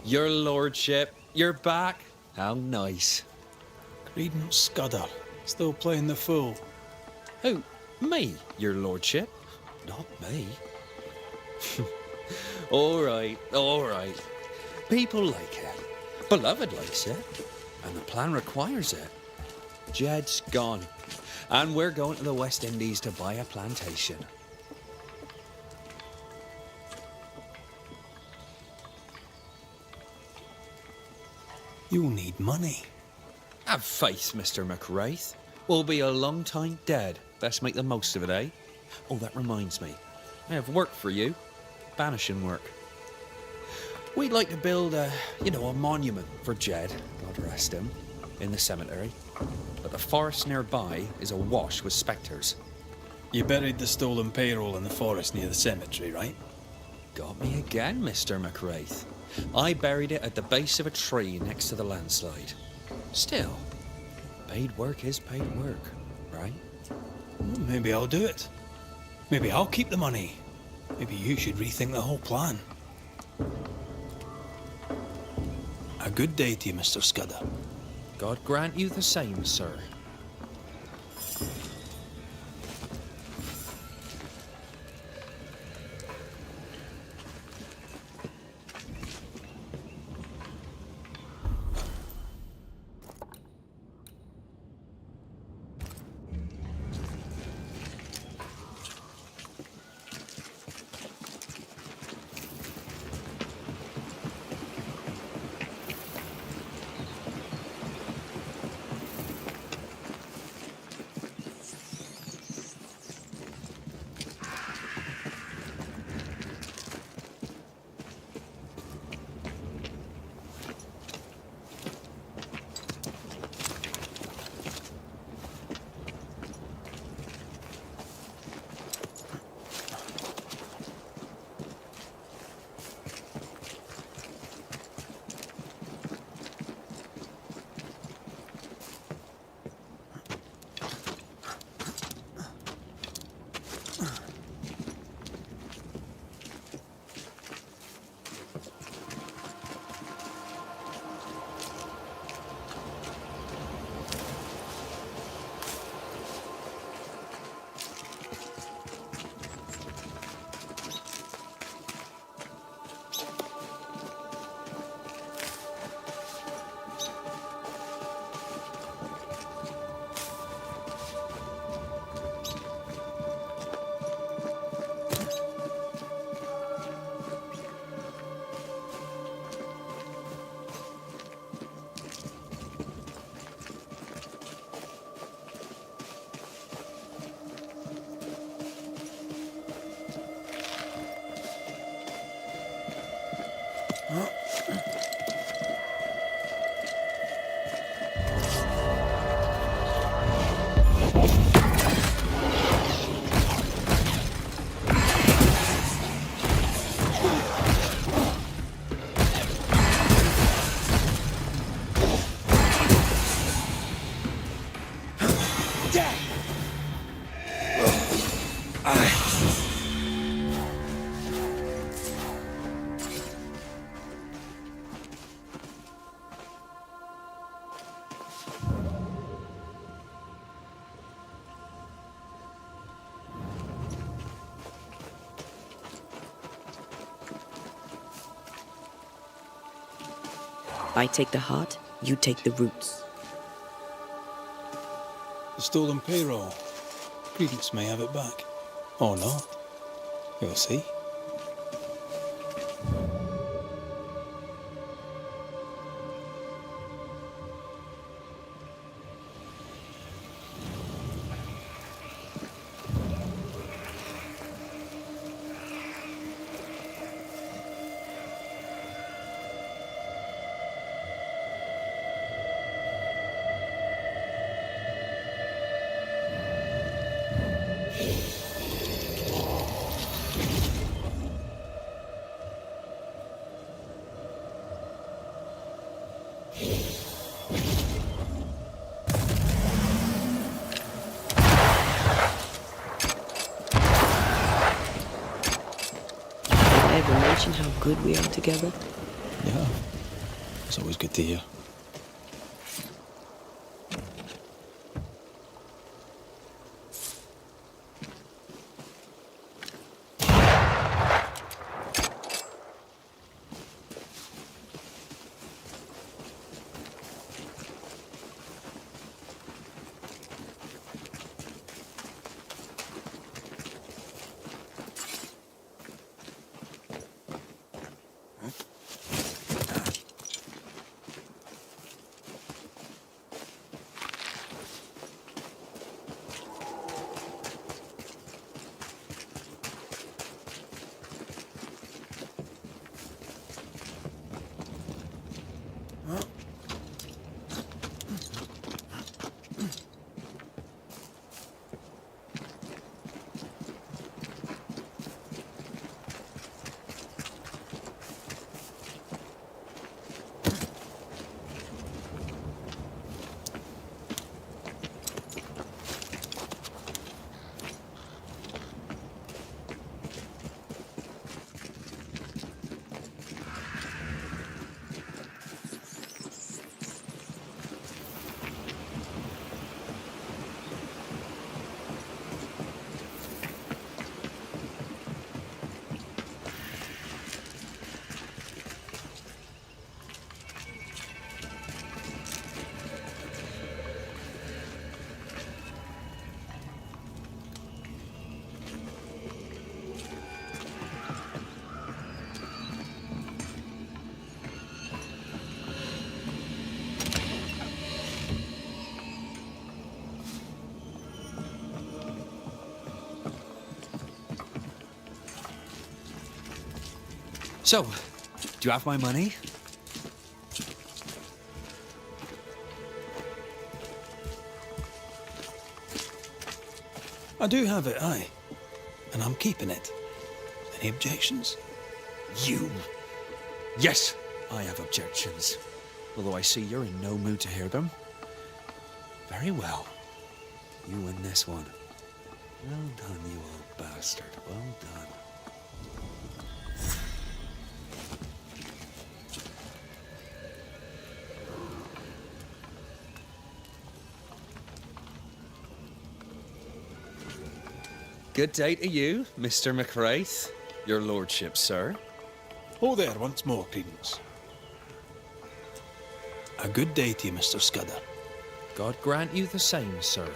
Your lordship, you're back. How nice. Credence Scudder, still playing the fool. Who? Me, your lordship? Not me. All right. People like it. Beloved likes it. And the plan requires it. Jed's gone. And we're going to the West Indies to buy a plantation. You'll need money. Have faith, Mr. McWraith. We'll be a long time dead. Best make the most of it, eh? Oh, that reminds me. I have work for you. Banishing work. We'd like to build a monument for Jed, God rest him, in the cemetery. But the forest nearby is awash with spectres. You buried the stolen payroll in the forest near the cemetery, right? Got me again, Mr. McWraith. I buried it at the base of a tree next to the landslide. Still, paid work is paid work, right? Well, maybe I'll do it. Maybe I'll keep the money. Maybe you should rethink the whole plan. A good day to you, Mr. Scudder. God grant you the same, sir. I take the heart, you take the roots. The stolen payroll. Credence may have it back. Or not. We'll see. Ever mention how good we are together? Yeah. It's always good to hear. So, do you have my money? I do have it, aye. And I'm keeping it. Any objections? You! Yes, I have objections. Although I see you're in no mood to hear them. Very well. You win this one. Well done, you old bastard. Well done. Good day to you, Mr. McWraith. Your lordship, sir. Oh there, once more, Credence. A good day to you, Mr. Scudder. God grant you the same, sir.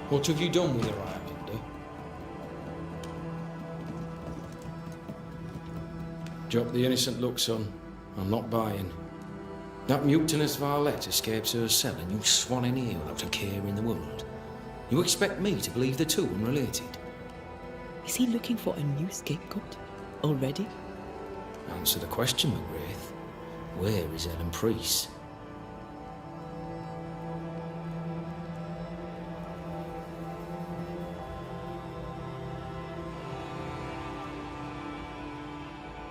What have you done with her, Islander? Drop the innocent look, son. I'm not buying. That mutinous varlet escapes her cell and you swan in here without a care in the world. You expect me to believe the two unrelated? Is he looking for a new scapegoat? Already? Answer the question, McGrath. Where is Ellen Priest?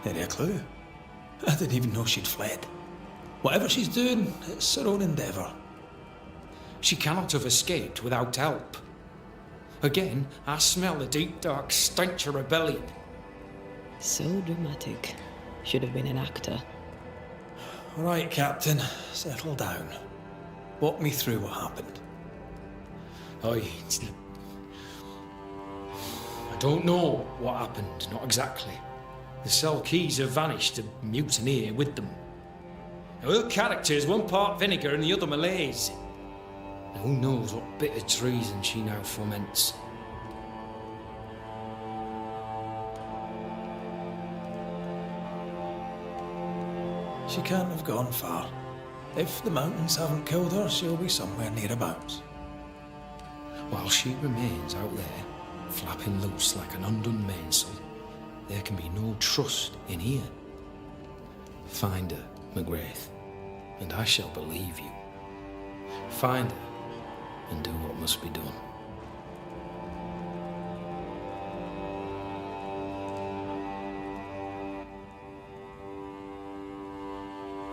Any a clue? I didn't even know she'd fled. Whatever she's doing, it's her own endeavour. She cannot have escaped without help. Again, I smell the deep, dark stench of rebellion. So dramatic. Should have been an actor. All right, Captain, settle down. Walk me through what happened. I don't know what happened, not exactly. The Selkies have vanished, a mutineer with them. Now, her character is one part vinegar and the other Malays. Now, who knows what bitter treason she now foments. She can't have gone far. If the mountains haven't killed her, she'll be somewhere nearabouts. While she remains out there, flapping loose like an undone mainsail, there can be no trust in here. Find her, McGrath, and I shall believe you. Find her, and do what must be done.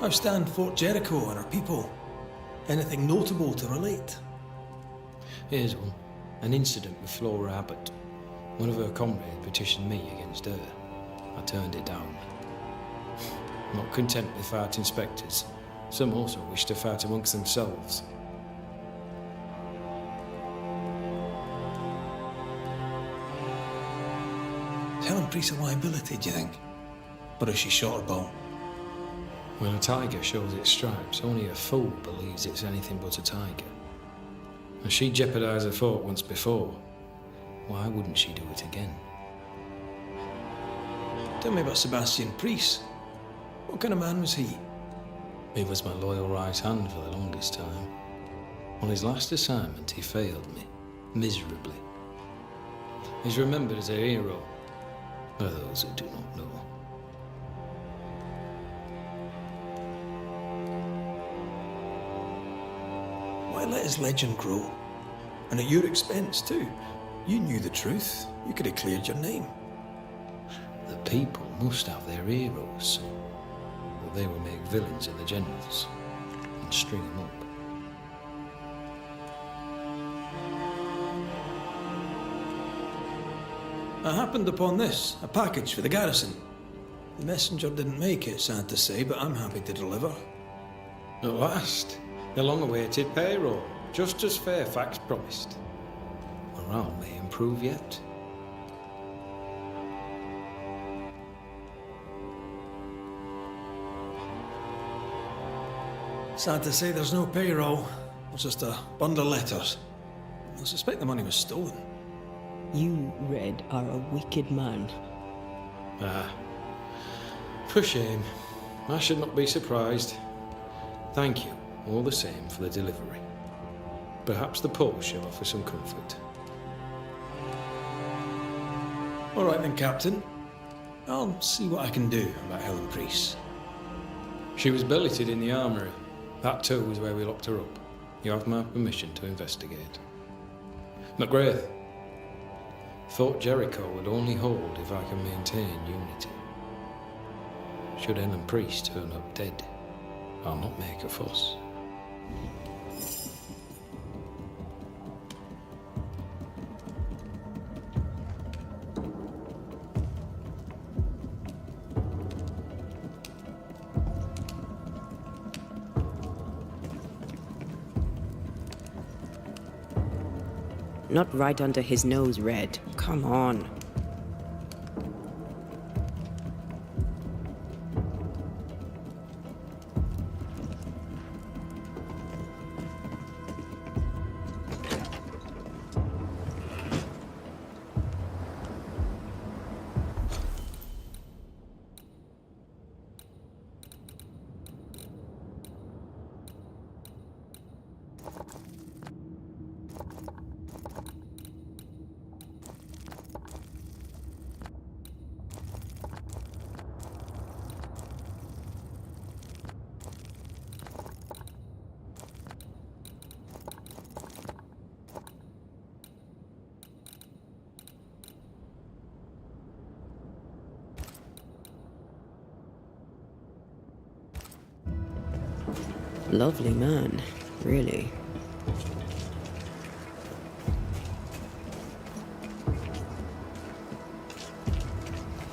How stand Fort Jericho and her people? Anything notable to relate? Here's one. An incident with Flora Abbott. One of her comrades petitioned me against her. I turned it down. Not content with fighting spectres, some also wish to fight amongst themselves. Is Helen Priest a liability, do you think? Or is she shot her bow? When a tiger shows its stripes, only a fool believes it's anything but a tiger. And she jeopardised a fort once before. Why wouldn't she do it again? Tell me about Sebastian Priest. What kind of man was he? He was my loyal right hand for the longest time. On his last assignment, he failed me, miserably. He's remembered as a hero by those who do not know. Why let his legend grow? And at your expense, too. You knew the truth. You could have cleared your name. The people must have their heroes, or they will make villains of the generals and string them up. I happened upon this, a package for the garrison. The messenger didn't make it, sad to say, but I'm happy to deliver. At last, the long-awaited payroll, just as Fairfax promised. Morale may improve yet. Sad to say there's no payroll. It's just a bundle of letters. I suspect the money was stolen. You, Red, are a wicked man. Ah, for shame. I should not be surprised. Thank you, all the same, for the delivery. Perhaps the post shall offer some comfort. All right then, Captain. I'll see what I can do about Helen Priest. She was billeted in the armoury. That too is where we locked her up. You have my permission to investigate. McGrath, Fort Jericho would only hold if I can maintain unity. Should Ellen Priest turn up dead, I'll not make a fuss. Not right under his nose, Red. Come on. Lovely man, really.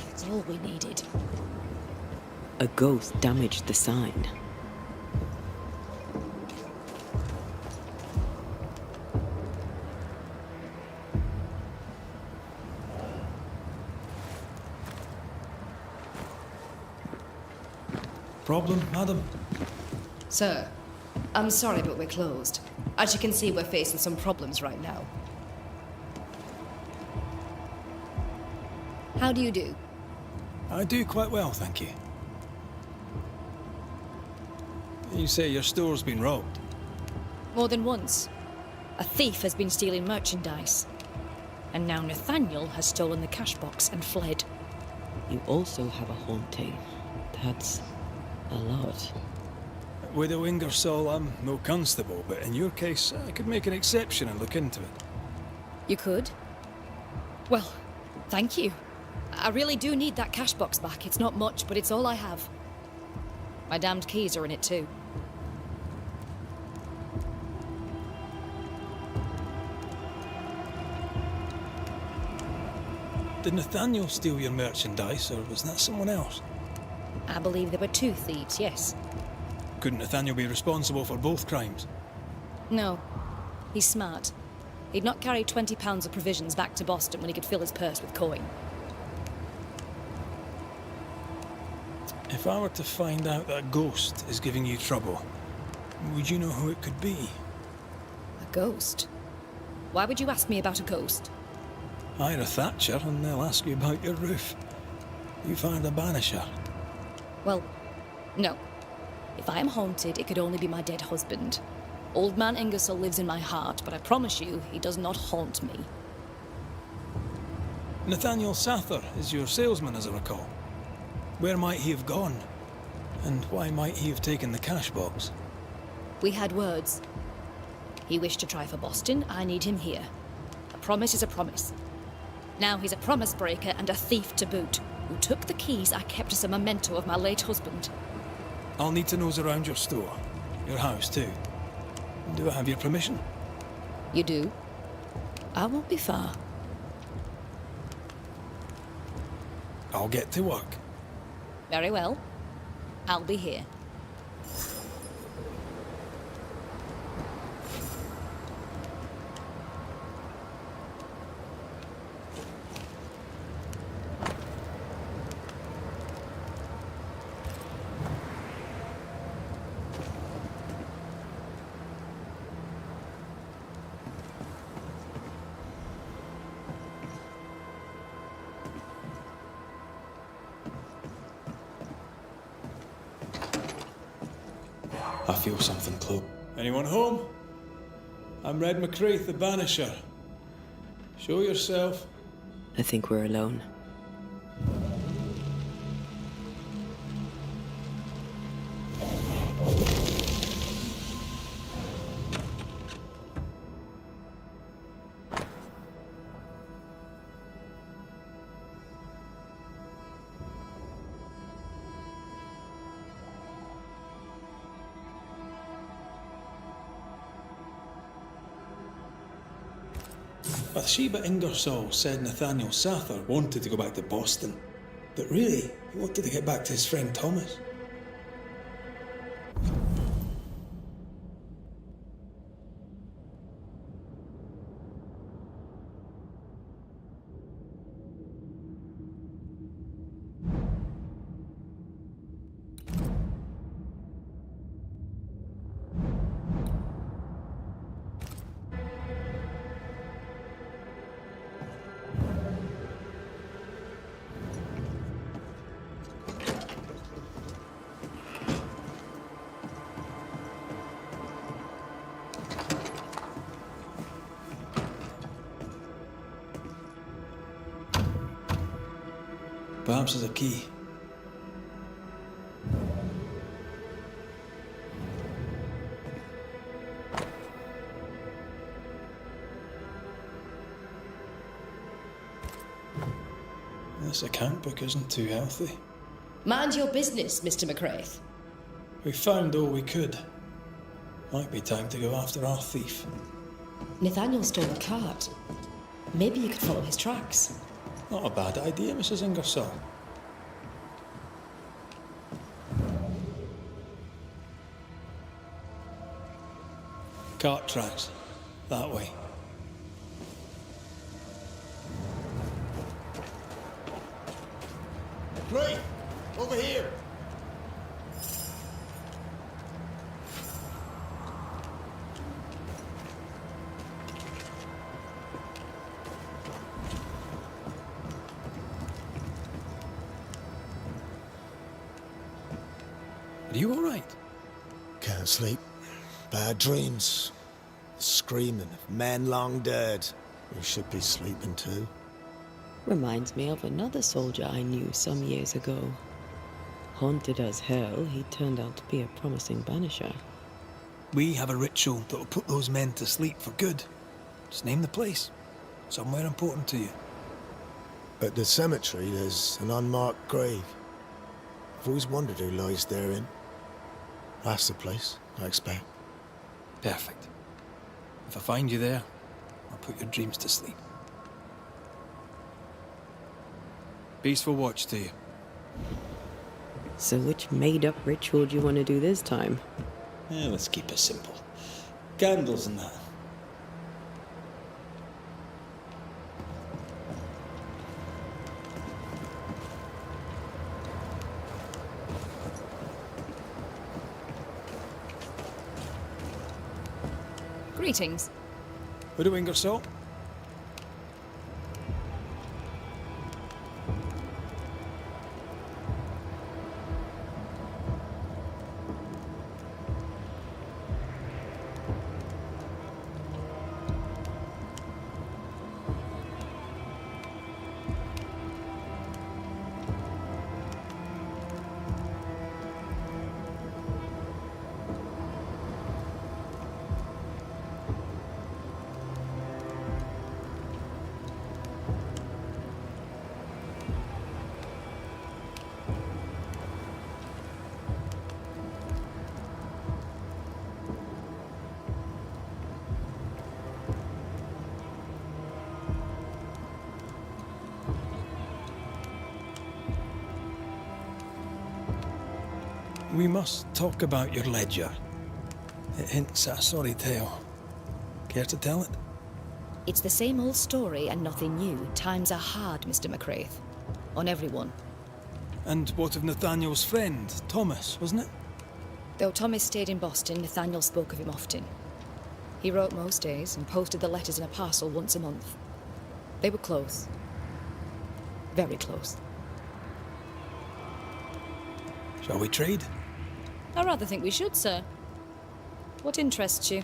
It's all we needed. A ghost damaged the sign. Problem, madam? Sir, I'm sorry, but we're closed. As you can see, we're facing some problems right now. How do you do? I do quite well, thank you. You say your store's been robbed? More than once. A thief has been stealing merchandise. And now Nathaniel has stolen the cash box and fled. You also have a haunting. That's a lot. Widow Ingersoll, I'm no constable, but in your case, I could make an exception and look into it. You could? Well, thank you. I really do need that cash box back. It's not much, but it's all I have. My damned keys are in it too. Did Nathaniel steal your merchandise, or was that someone else? I believe there were two thieves, yes. Couldn't Nathaniel be responsible for both crimes? No. He's smart. He'd not carry 20 pounds of provisions back to Boston when he could fill his purse with coin. If I were to find out that ghost is giving you trouble, would you know who it could be? A ghost? Why would you ask me about a ghost? Hire a Thatcher and they'll ask you about your roof. You find a Banisher. Well, no. If I am haunted, it could only be my dead husband. Old man Ingersoll lives in my heart, but I promise you, he does not haunt me. Nathaniel Sather is your salesman, as I recall. Where might he have gone? And why might he have taken the cash box? We had words. He wished to try for Boston, I need him here. A promise is a promise. Now he's a promise breaker and a thief to boot, who took the keys I kept as a memento of my late husband. I'll need to nose around your store. Your house, too. Do I have your permission? You do? I won't be far. I'll get to work. Very well. I'll be here. I feel something close. Anyone home? I'm Red McCraith, the Banisher. Show yourself. I think we're alone. Bathsheba Ingersoll said Nathaniel Sather wanted to go back to Boston, but really, he wanted to get back to his friend Thomas. Perhaps there's a key. This account book isn't too healthy. Mind your business, Mr. McCraith. We found all we could. Might be time to go after our thief. Nathaniel stole a cart. Maybe you could follow his tracks. Not a bad idea, Mrs. Ingersoll. Cart tracks. That way. Great! Over here! Are you all right? Can't sleep. Bad dreams. Screaming of men long dead. You should be sleeping too. Reminds me of another soldier I knew some years ago. Haunted as hell, he turned out to be a promising banisher. We have a ritual that'll put those men to sleep for good. Just name the place. Somewhere important to you. At the cemetery, there's an unmarked grave. I've always wondered who lies therein. That's the place, I expect. Perfect. If I find you there, I'll put your dreams to sleep. Peaceful watch to you. So which made-up ritual do you want to do this time? Yeah, let's keep it simple. Candles and that. Greetings. Widow Ingersoll? We must talk about your ledger. It hints at a sorry tale. Care to tell it? It's the same old story and nothing new. Times are hard, Mr. McCraith. On everyone. And what of Nathaniel's friend, Thomas, wasn't it? Though Thomas stayed in Boston, Nathaniel spoke of him often. He wrote most days and posted the letters in a parcel once a month. They were close. Very close. Shall we trade? I rather think we should, sir. What interests you?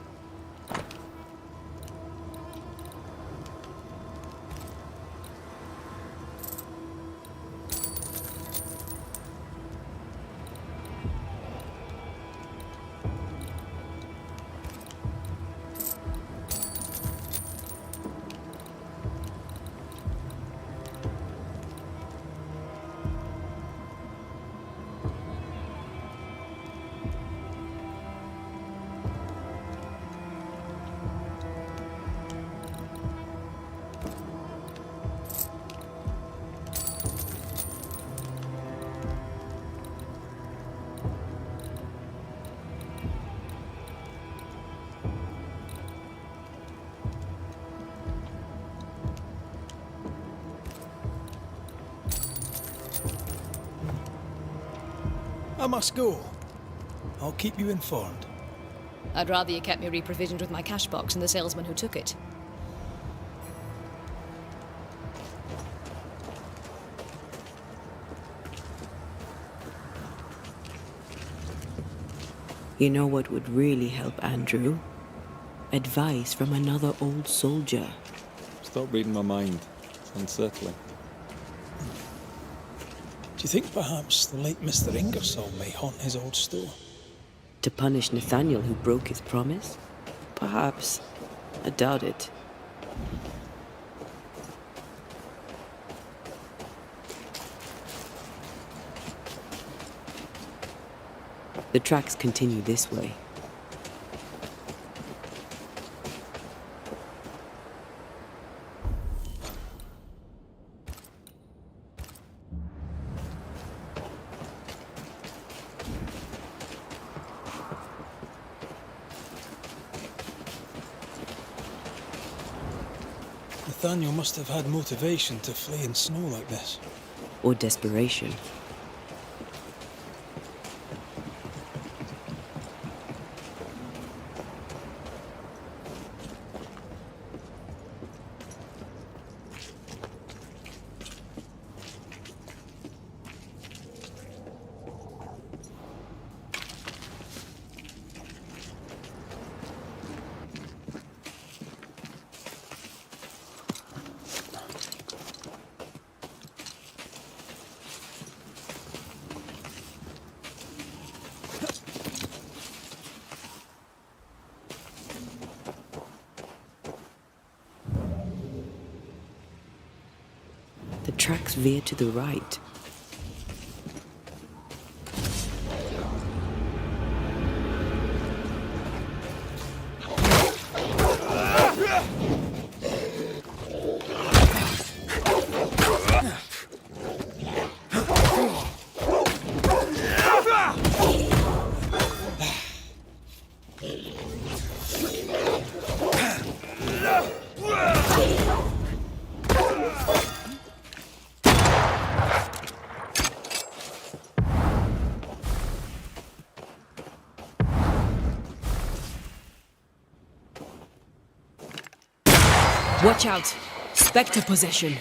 I must go. I'll keep you informed. I'd rather you kept me reprovisioned with my cash box and the salesman who took it. You know what would really help Andrew? Advice from another old soldier. Stop reading my mind. It's unsettling. Do you think perhaps the late Mr. Ingersoll may haunt his old store? To punish Nathaniel who broke his promise? Perhaps. I doubt it. The tracks continue this way. Nathaniel must have had motivation to flee in snow like this. Or desperation. The tracks veer to the right. Watch out! Spectre possession!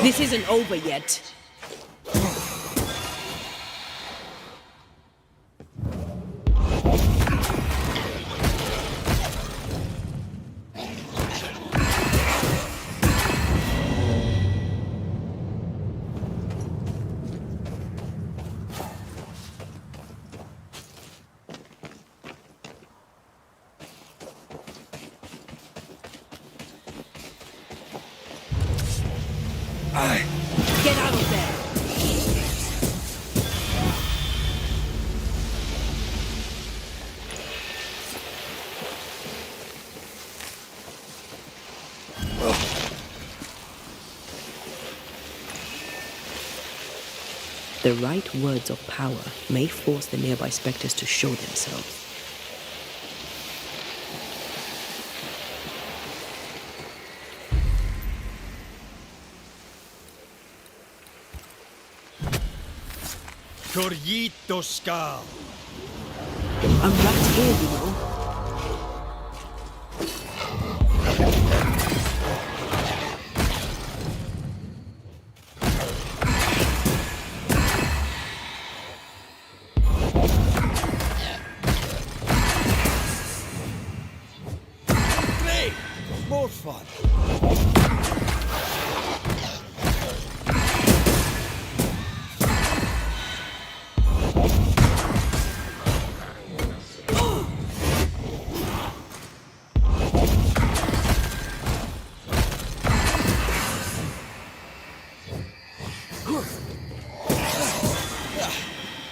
This isn't over yet. Get out of there! The right words of power may force the nearby spectres to show themselves. Corrito Skal. I'm right here, you know. Great! More fun.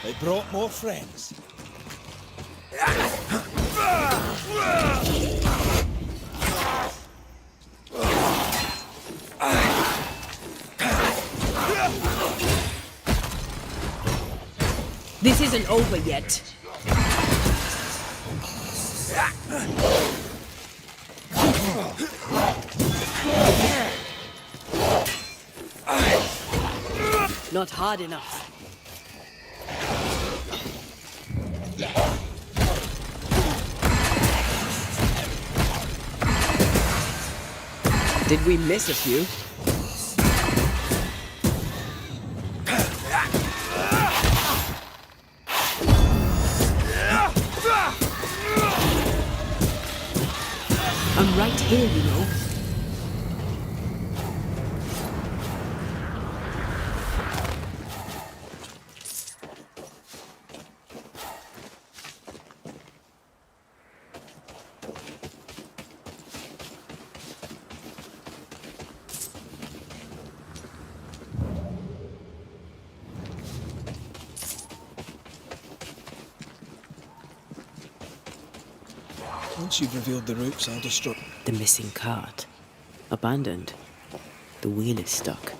They brought more friends. This isn't over yet. Not hard enough. Did we miss a few? I'm right here, you know. Once you've revealed the routes, I'll destroy. The missing cart. Abandoned. The wheel is stuck.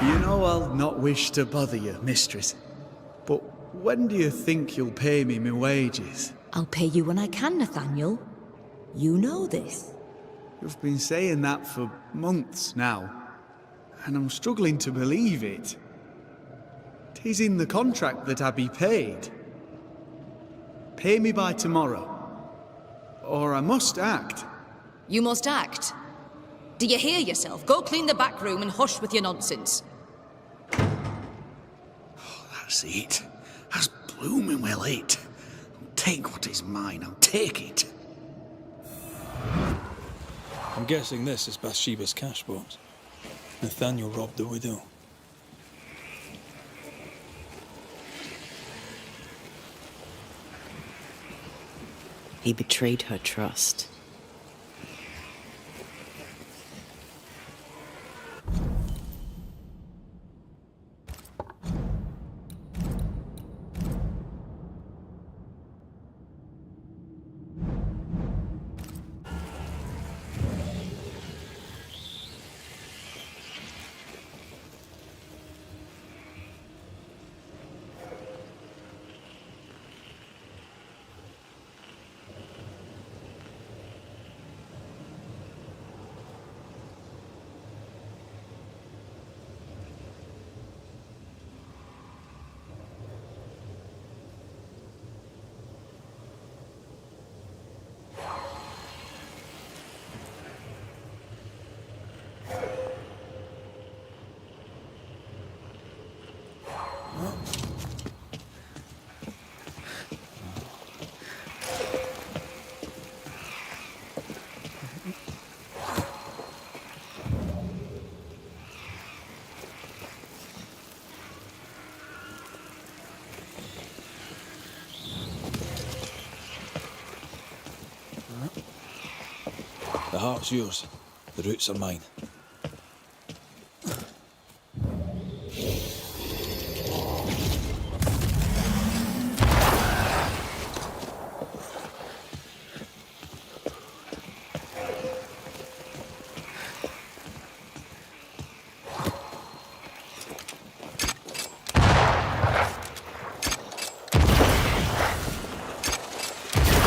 You know I'll not wish to bother you, mistress. But when do you think you'll pay me my wages? I'll pay you when I can, Nathaniel. You know this. You've been saying that for months now, and I'm struggling to believe it. 'Tis in the contract that I be paid. Pay me by tomorrow, or I must act. You must act. Do you hear yourself? Go clean the back room and hush with your nonsense. That's it. That's blooming well it. Take what is mine, I'll take it. I'm guessing this is Bathsheba's cash box. Nathaniel robbed the widow. He betrayed her trust. The heart's yours. The roots are mine.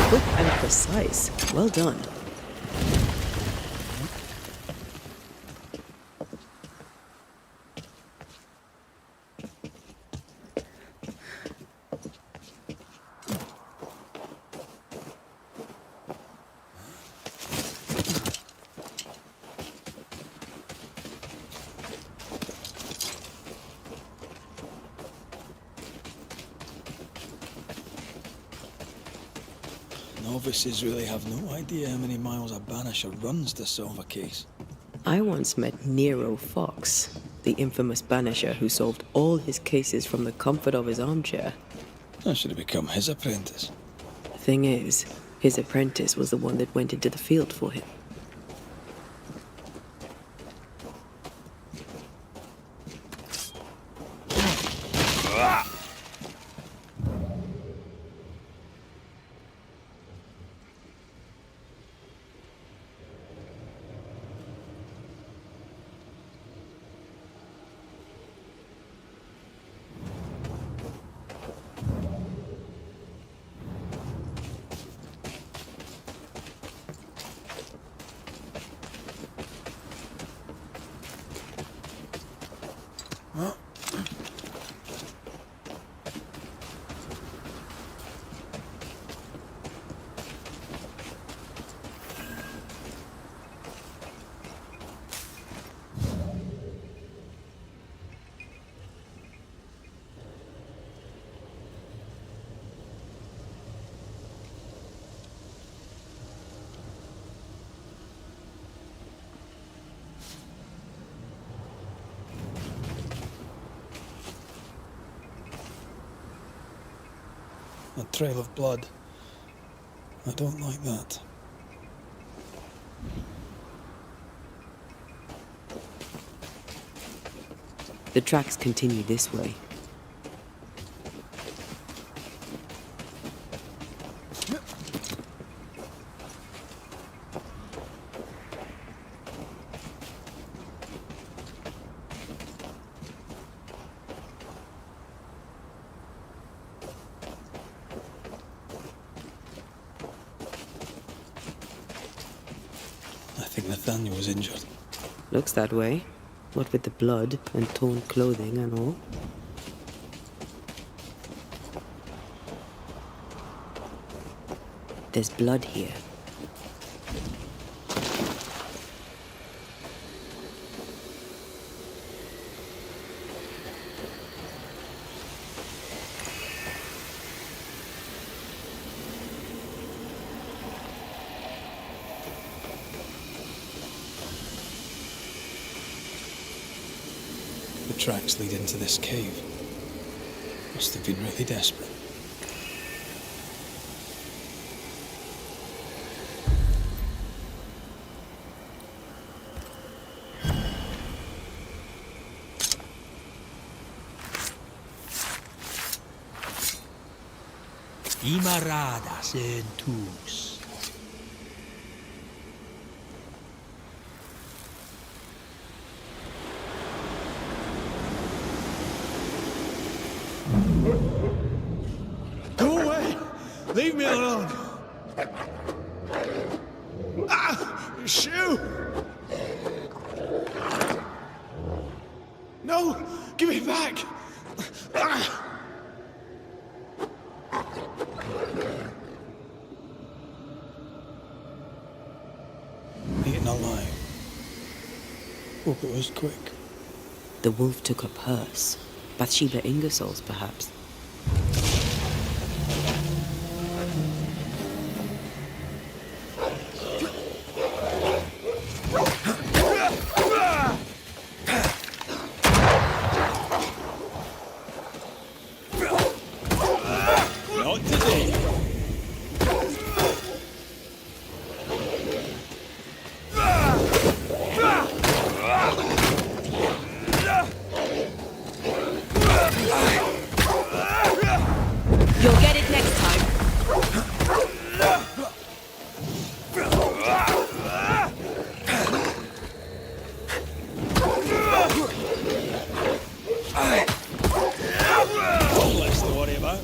Quick and precise. Well done. Novices really have no idea how many miles a banisher runs to solve a case. I once met Nero Fox, the infamous banisher who solved all his cases from the comfort of his armchair. I should have become his apprentice. Thing is, his apprentice was the one that went into the field for him. A trail of blood. I don't like that. The tracks continue this way. think Nathaniel was injured. Looks that way. What with the blood and torn clothing and all. There's blood here. The tracks lead into this cave. Must have been really desperate. Imaradas en tus. Go away! Leave me alone! Ah! Shoo! No! Give it back! Ah! Eaten alive. Hope it was quick. The wolf took her purse. Bathsheba Ingersoll's, perhaps. Not today. You'll get it next time. One less to worry about.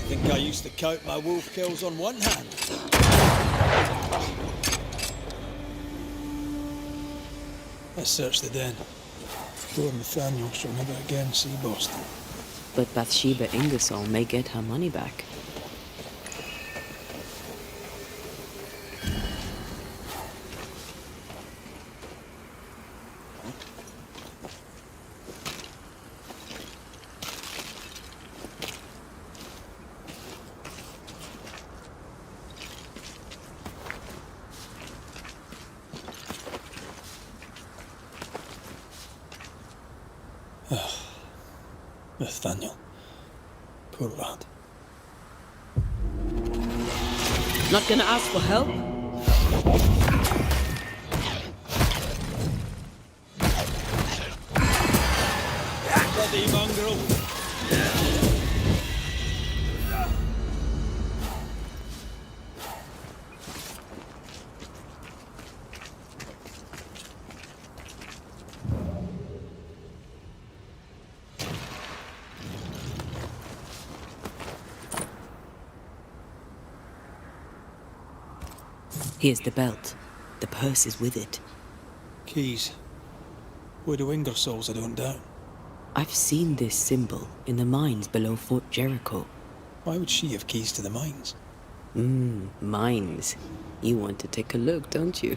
Think I used to count my wolf kills on one hand. Let's search the den. Poor Nathaniel shall never again see Boston. But Bathsheba Ingersoll may get her money back. Nathaniel. Poor lad. Not gonna ask for help? Bloody mongrel. Here's the belt. The purse is with it. Keys. Widow Ingersoll's, I don't doubt. I've seen this symbol in the mines below Fort Jericho. Why would she have keys to the mines? Mines. You want to take a look, don't you?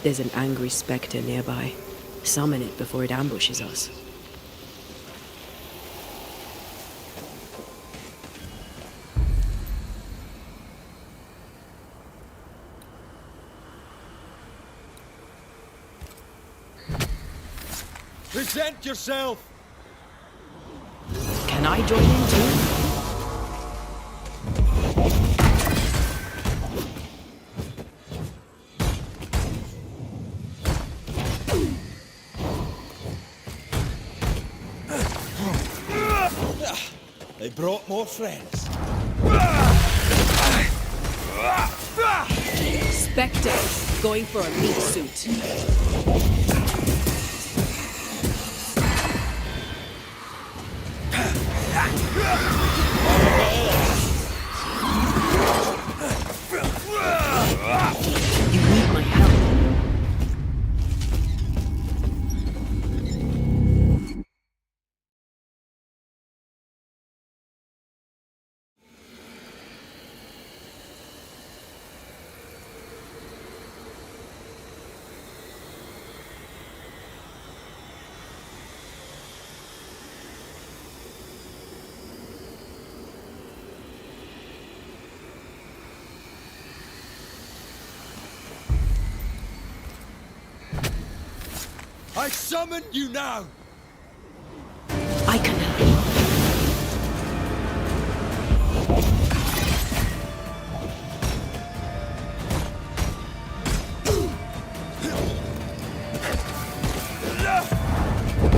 There's an angry spectre nearby. Summon it before it ambushes us. Present yourself! Can I join in too? They brought more friends. Spectre, going for a meat suit. You need my help. I summon you now! I can help.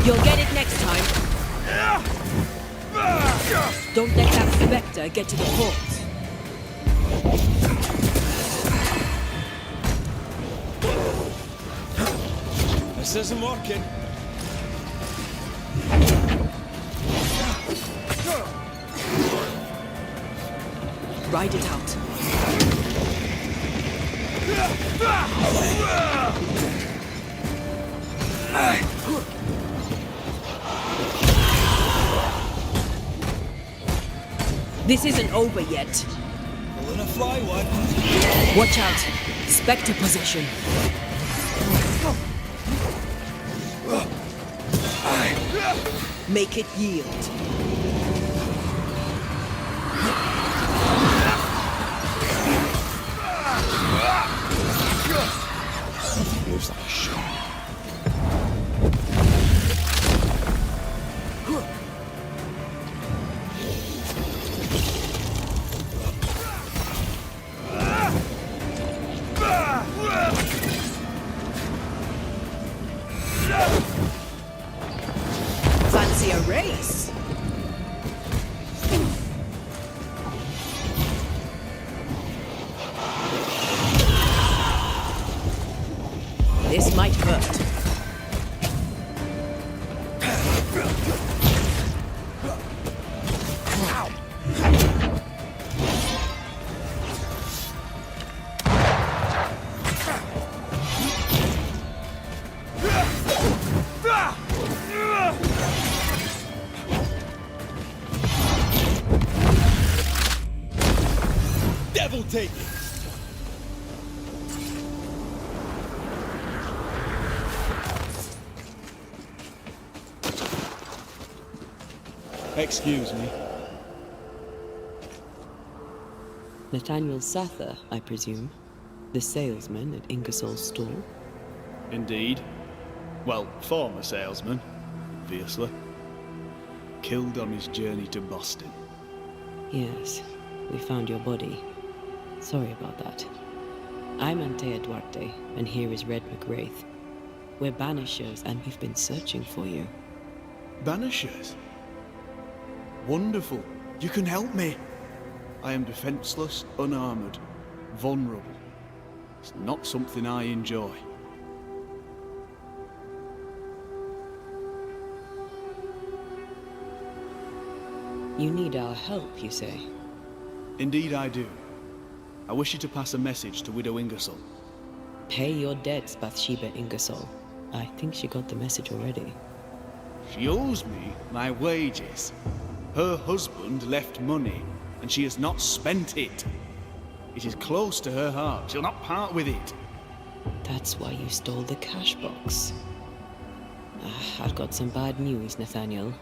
You'll get it next time. Don't let that Spectre get to the port. This isn't working. Ride it out. This isn't over yet. Pulling a fly one. Watch out. Spectre possession. Make it yield. Moves like a shot. Fancy a race? This might hurt. Devil take it! Excuse me. Nathaniel Sather, I presume. The salesman at Ingersoll's stall. Indeed. Well, former salesman, obviously. Killed on his journey to Boston. Yes, we found your body. Sorry about that. I'm Antea Duarte, and here is Red McWraith. We're Banishers, and we've been searching for you. Banishers? Wonderful. You can help me. I am defenseless, unarmored, vulnerable. It's not something I enjoy. You need our help, you say? Indeed I do. I wish you to pass a message to Widow Ingersoll. Pay your debts, Bathsheba Ingersoll. I think she got the message already. She owes me my wages. Her husband left money, and she has not spent it. It is close to her heart. She'll not part with it. That's why you stole the cash box. I've got some bad news, Nathaniel.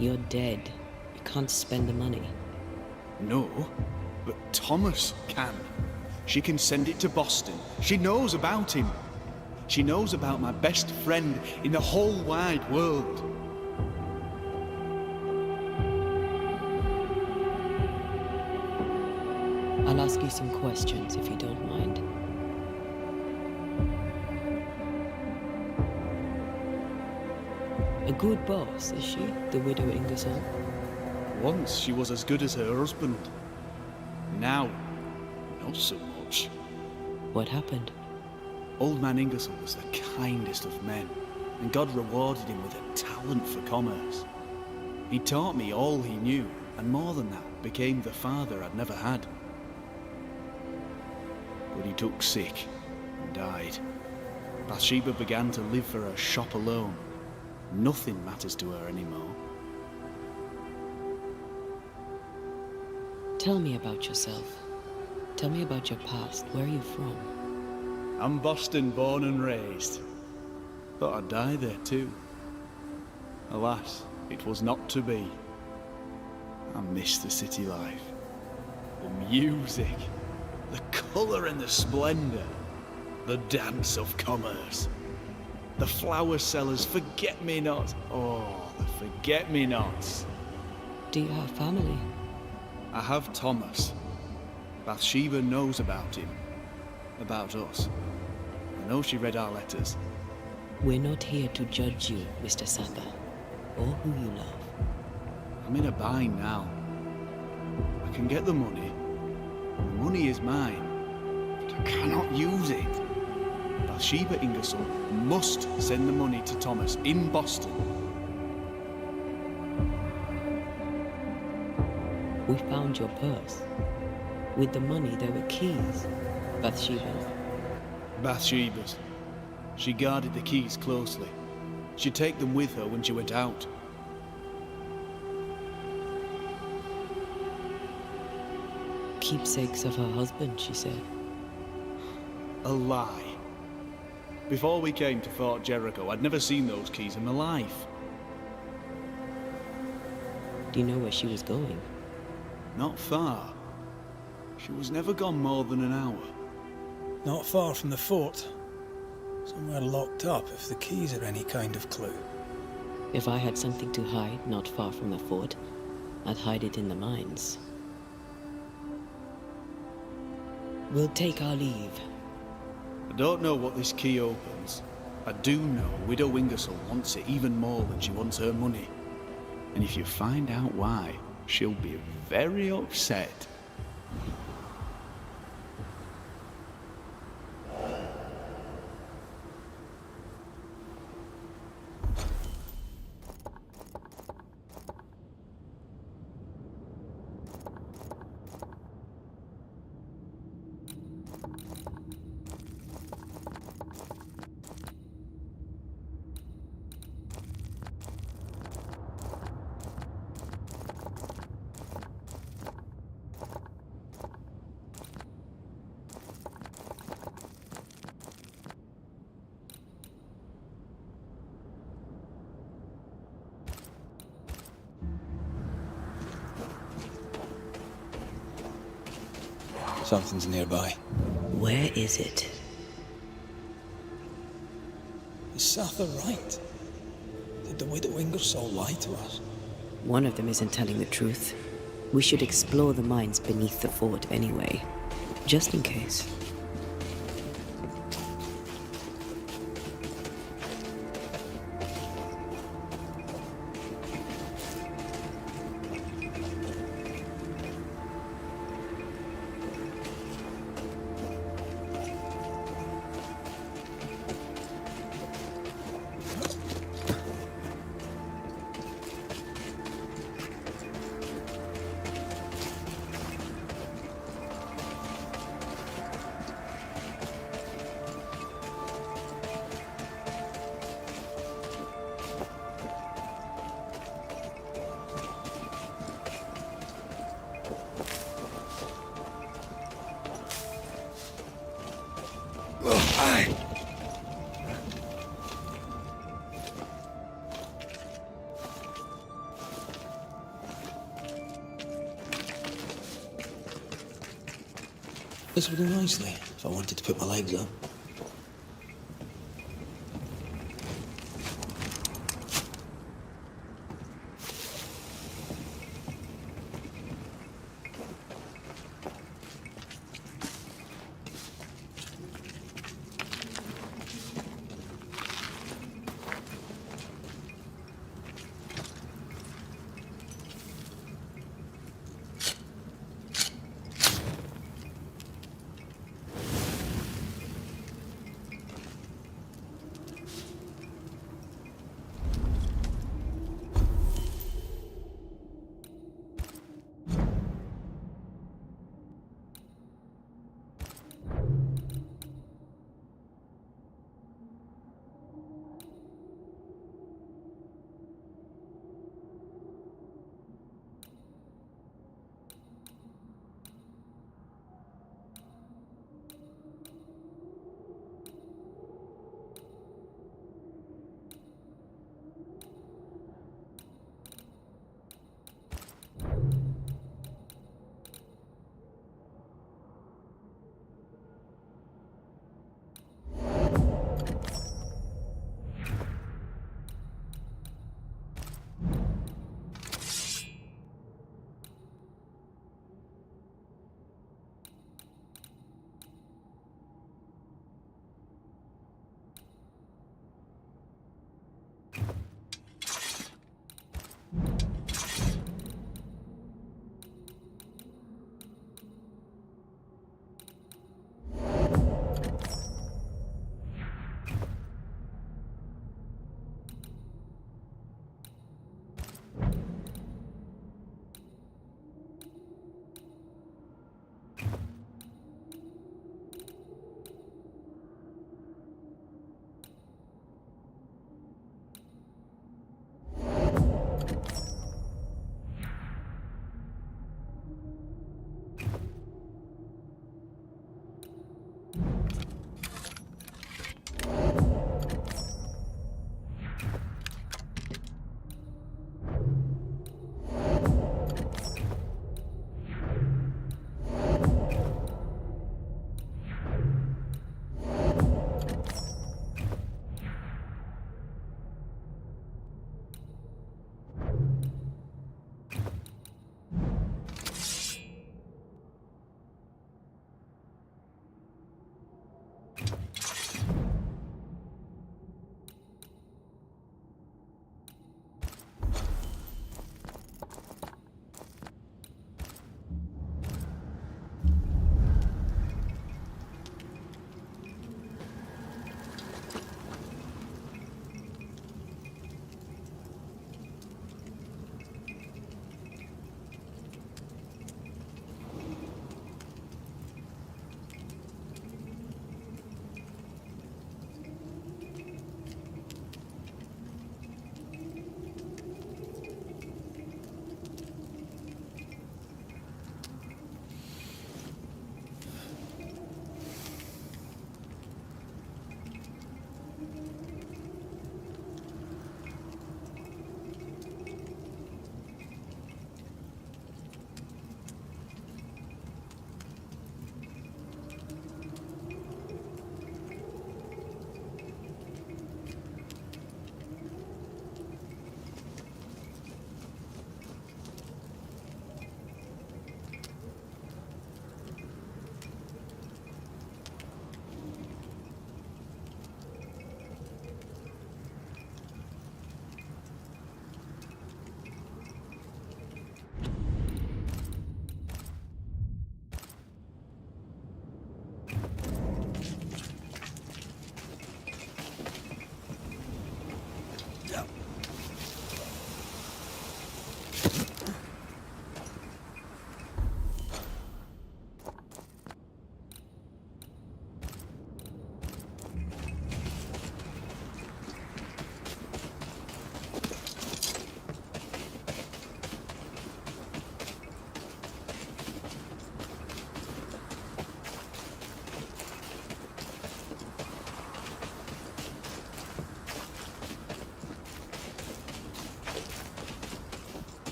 You're dead. You can't spend the money. No, but Thomas can. She can send it to Boston. She knows about him. She knows about my best friend in the whole wide world. I'll ask you some questions if you don't mind. A good boss, is she, the widow Ingersoll? Once she was as good as her husband. Now, not so much. What happened? Old man Ingersoll was the kindest of men, and God rewarded him with a talent for commerce. He taught me all he knew, and more than that, became the father I'd never had. But he took sick and died. Bathsheba began to live for her shop alone. Nothing matters to her anymore. Tell me about yourself. Tell me about your past. Where are you from? I'm Boston born and raised. Thought I'd die there too. Alas, it was not to be. I miss the city life. The music. The colour and the splendour. The dance of commerce. The flower sellers' forget-me-nots. Oh, the forget-me-nots. Do you have family? I have Thomas. Bathsheba knows about him. About us. I know she read our letters. We're not here to judge you, Mr. Sather, or who you love. I'm in a bind now. I can get the money. The money is mine. But I cannot use it. Bathsheba Ingersoll must send the money to Thomas in Boston. We found your purse. With the money, there were keys. Bathsheba's. Bathsheba's. She guarded the keys closely. She'd take them with her when she went out. Keepsakes of her husband, she said. A lie. Before we came to Fort Jericho, I'd never seen those keys in my life. Do you know where she was going? Not far. She was never gone more than an hour. Not far from the fort. Somewhere locked up, if the keys are any kind of clue. If I had something to hide not far from the fort, I'd hide it in the mines. We'll take our leave. I don't know what this key opens. I do know Widow Ingersoll wants it even more than she wants her money. And if you find out why, she'll be very upset. Something's nearby. Where is it? Is Sather right? Did the Widow Ingersoll lie to us? One of them isn't telling the truth. We should explore the mines beneath the fort anyway, just in case. This would do nicely if I wanted to put my legs up.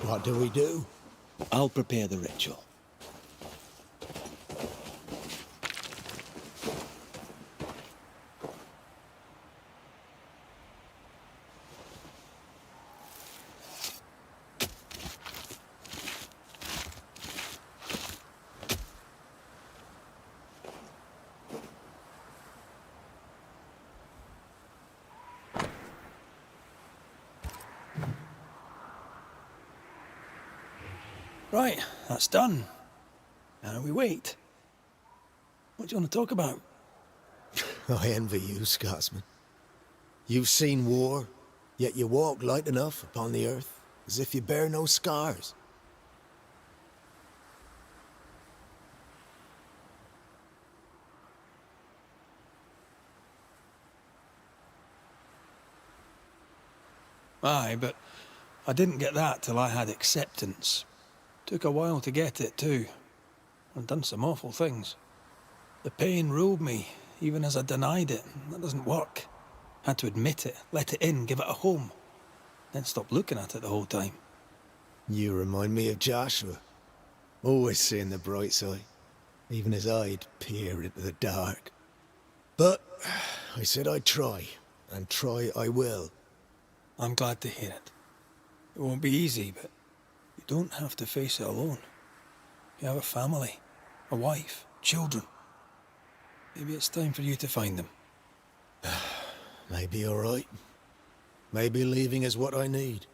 What do we do? I'll prepare the ritual. Right, that's done. Now we wait. What do you want to talk about? I envy you, Scotsman. You've seen war, yet you walk light enough upon the earth, as if you bear no scars. Aye, but I didn't get that till I had acceptance. Took a while to get it, too. I've done some awful things. The pain ruled me, even as I denied it. That doesn't work. Had to admit it, let it in, give it a home. Then stop looking at it the whole time. You remind me of Joshua. Always seeing the bright side, even as I'd peer into the dark. But I said I'd try, and try I will. I'm glad to hear it. It won't be easy, but you don't have to face it alone. You have a family, a wife, children. Maybe it's time for you to find them. Maybe all right. Maybe leaving is what I need.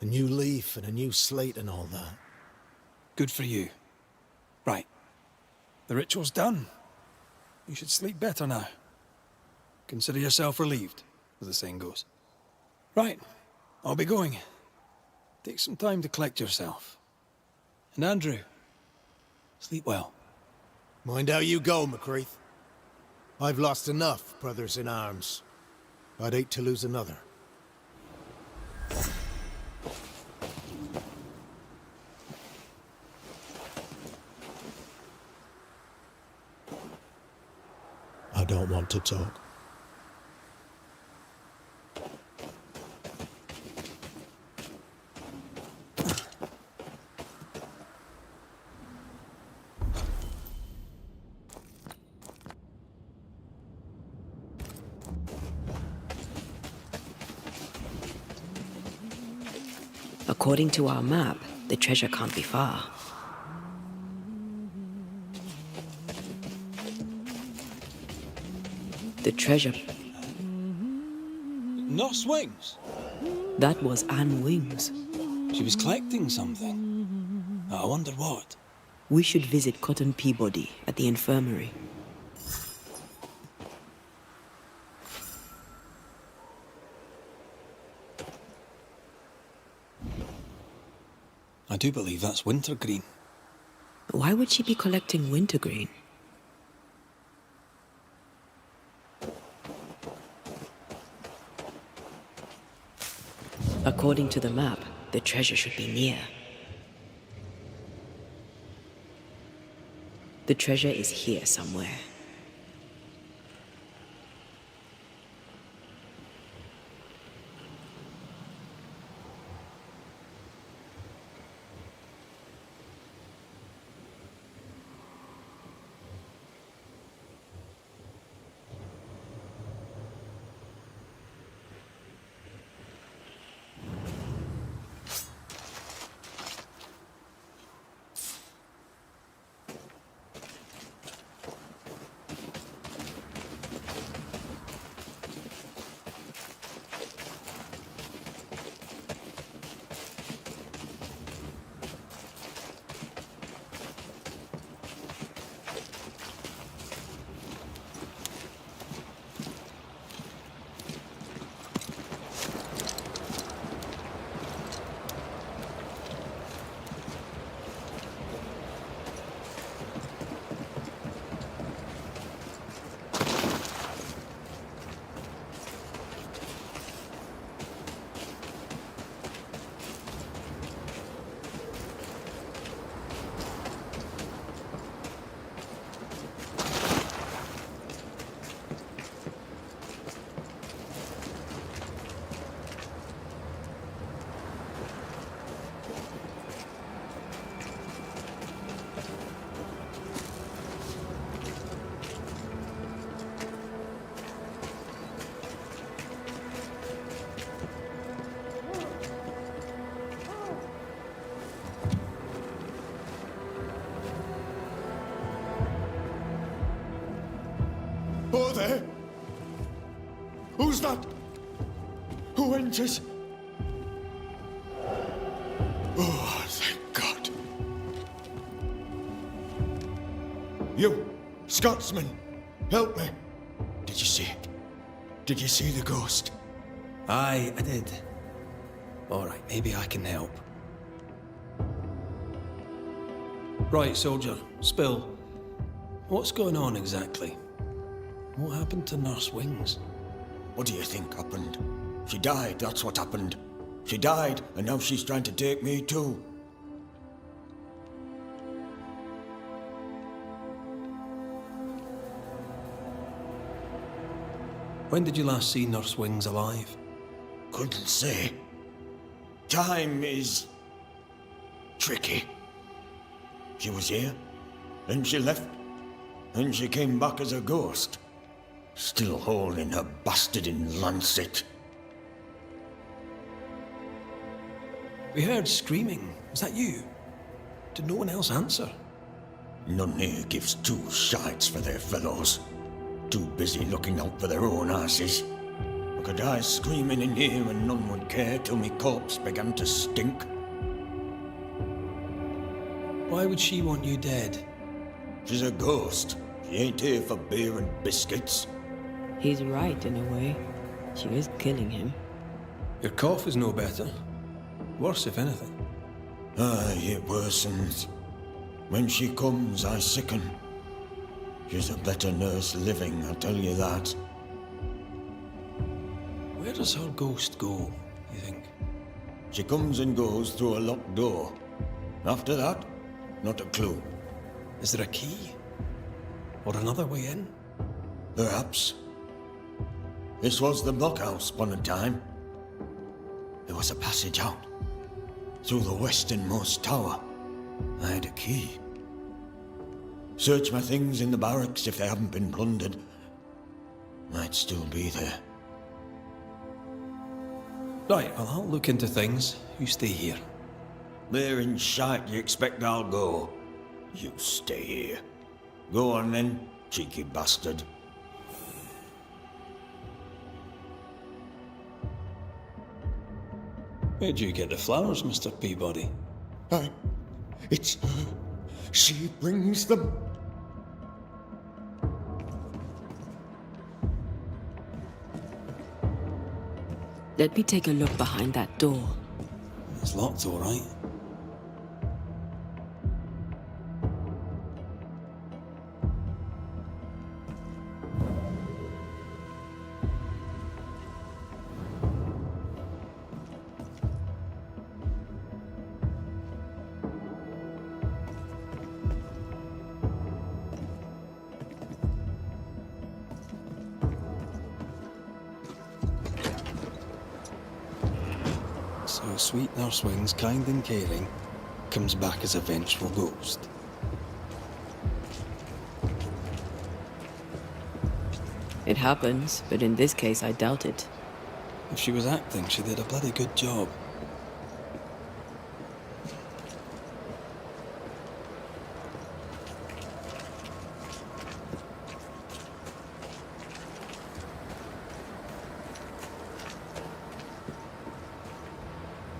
A new leaf and a new slate and all that. Good for you. Right. The ritual's done. You should sleep better now. Consider yourself relieved, as the saying goes. Right. I'll be going. Take some time to collect yourself. And Andrew, sleep well. Mind how you go, McCreath. I've lost enough brothers in arms. I'd hate to lose another. I don't want to talk. According to our map, the treasure can't be far. The treasure... No swings. That was Anne Wings. She was collecting something. I wonder what. We should visit Cotton Peabody at the infirmary. I do believe that's wintergreen. Why would she be collecting wintergreen? According to the map, the treasure should be near. The treasure is here somewhere. Oh, there! Who's that? Who enters? Oh, thank God. You, Scotsman, help me. Did you see it? Did you see the ghost? Aye, I did. All right, maybe I can help. Right, soldier, spill. What's going on exactly? What happened to Nurse Wings? What do you think happened? She died, that's what happened. She died, and now she's trying to take me too. When did you last see Nurse Wings alive? Couldn't say. Time is tricky. She was here, then she left, then she came back as a ghost. Still holding her bastard in lancet. We heard screaming. Was that you? Did no one else answer? None here gives two shites for their fellows. Too busy looking out for their own asses. I could die screaming in here and none would care till me corpse began to stink. Why would she want you dead? She's a ghost. She ain't here for beer and biscuits. He's right in a way. She is killing him. Your cough is no better. Worse, if anything. Aye, it worsens. When she comes, I sicken. She's a better nurse living, I tell you that. Where does her ghost go, you think? She comes and goes through a locked door. After that, not a clue. Is there a key? Or another way in? Perhaps. This was the blockhouse upon a time. There was a passage out. Through the westernmost tower. I had a key. Search my things in the barracks if they haven't been plundered. Might still be there. Right, well, I'll look into things. You stay here. There in shite you expect I'll go. You stay here. Go on then, cheeky bastard. Where'd you get the flowers, Mr. Peabody? It's her. She brings them. Let me take a look behind that door. It's locked, all right. So sweet Nurse Wings, kind and caring, comes back as a vengeful ghost. It happens, but in this case I doubt it. If she was acting, she did a bloody good job.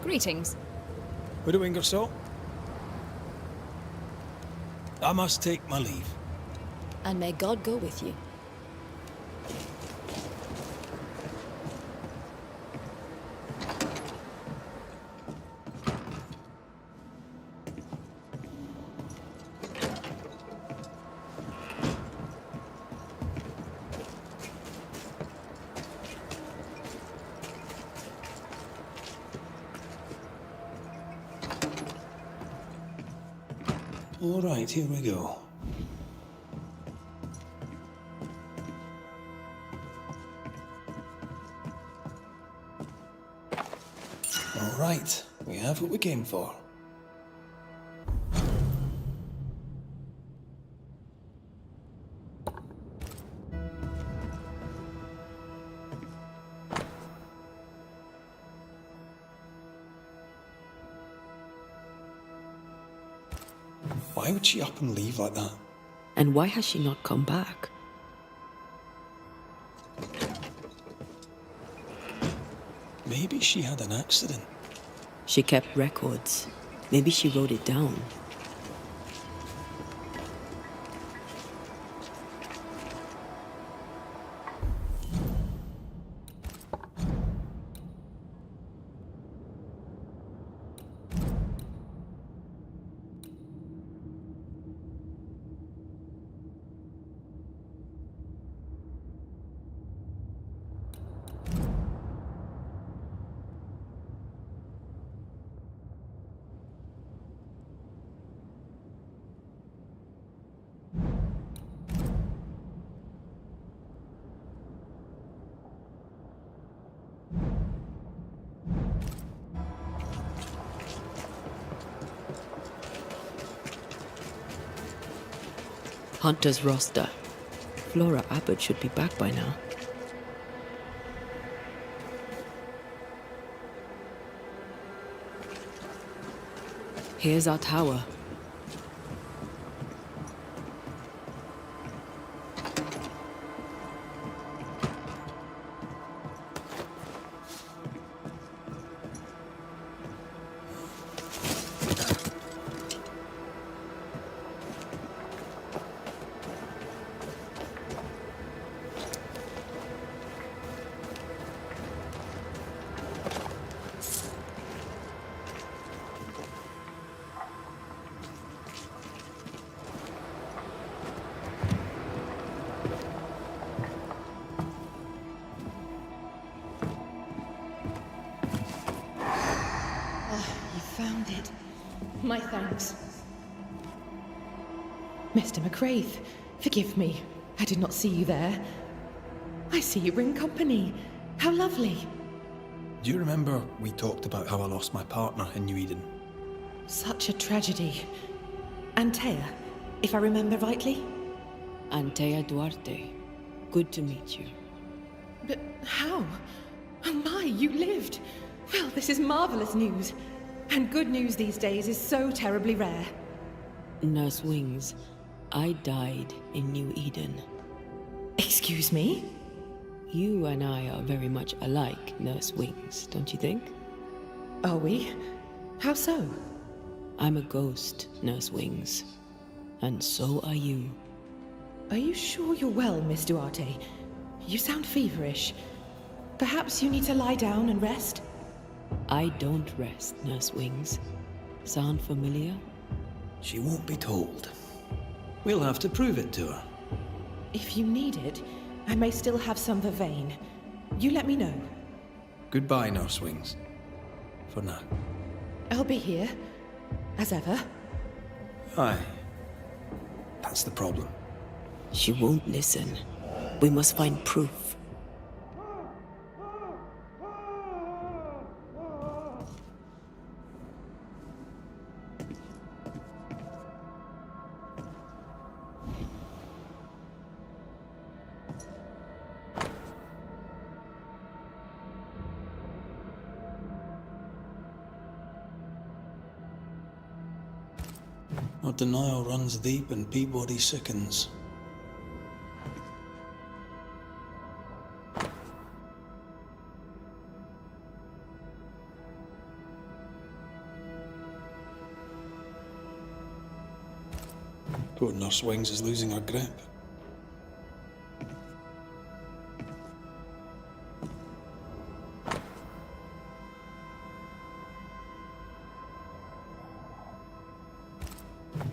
Greetings. Widow Ingersoll? I must take my leave. And may God go with you. All right, here we go. All right, we have what we came for. Why would she up and leave like that? And why has she not come back? Maybe she had an accident. She kept records. Maybe she wrote it down. Hunter's roster. Flora Abbott should be back by now. Here's our tower. Found it. My thanks. Mr. McWraith, forgive me. I did not see you there. I see you bring company. How lovely. Do you remember we talked about how I lost my partner in New Eden? Such a tragedy. Antea, if I remember rightly? Antea Duarte. Good to meet you. But how? Oh my, you lived. Well, this is marvelous news. And good news these days is so terribly rare. Nurse Wings, I died in New Eden. Excuse me? You and I are very much alike, Nurse Wings, don't you think? Are we? How so? I'm a ghost, Nurse Wings. And so are you. Are you sure you're well, Miss Duarte? You sound feverish. Perhaps you need to lie down and rest? I don't rest, Nurse Wings. Sound familiar? She won't be told. We'll have to prove it to her. If you need it, I may still have some vervain. You let me know. Goodbye, Nurse Wings. For now. I'll be here, as ever. Aye. That's the problem. She won't listen. We must find proof. Our denial runs deep and Peabody sickens. Poor Nurse Wings is losing her grip.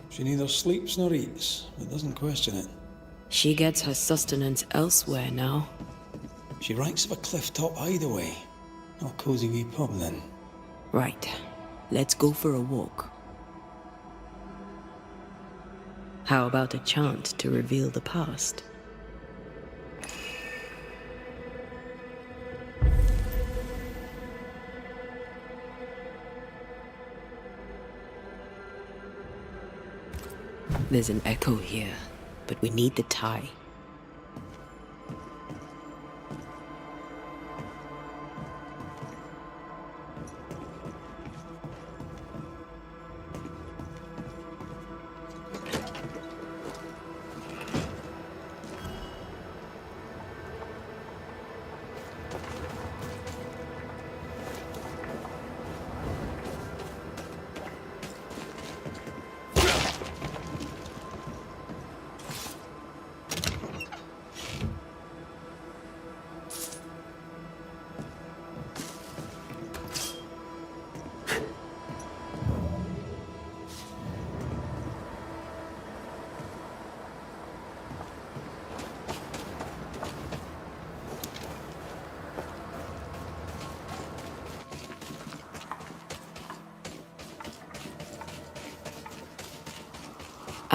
She neither sleeps nor eats, but doesn't question it. She gets her sustenance elsewhere now. She writes of a cliff-top hideaway. No cozy wee pub, then. Right. Let's go for a walk. How about a chant to reveal the past? There's an echo here, but we need the tie.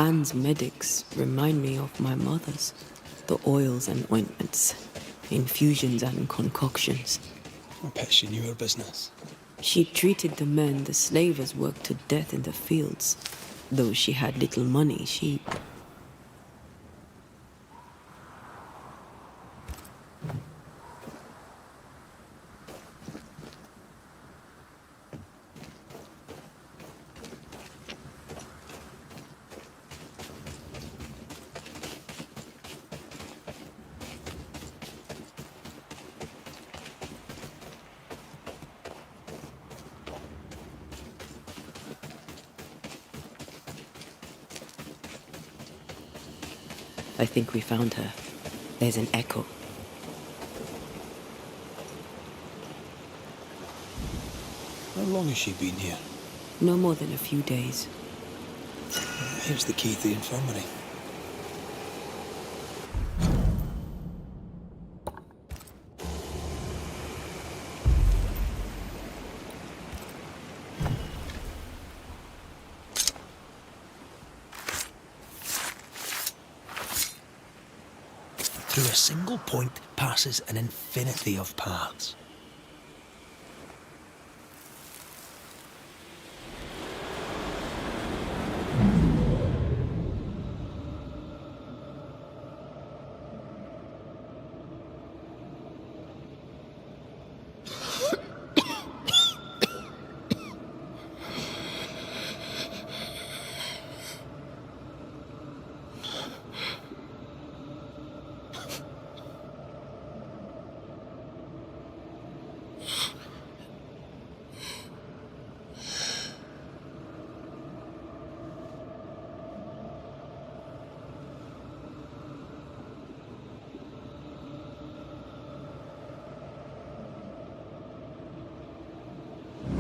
Anne's medics remind me of my mother's. The oils and ointments, infusions and concoctions. I bet she knew her business. She treated the men the slavers worked to death in the fields. Though she had little money, she... I think we found her. There's an echo. How long has she been here? No more than a few days. Here's the key to the infirmary. Through a single point passes an infinity of paths.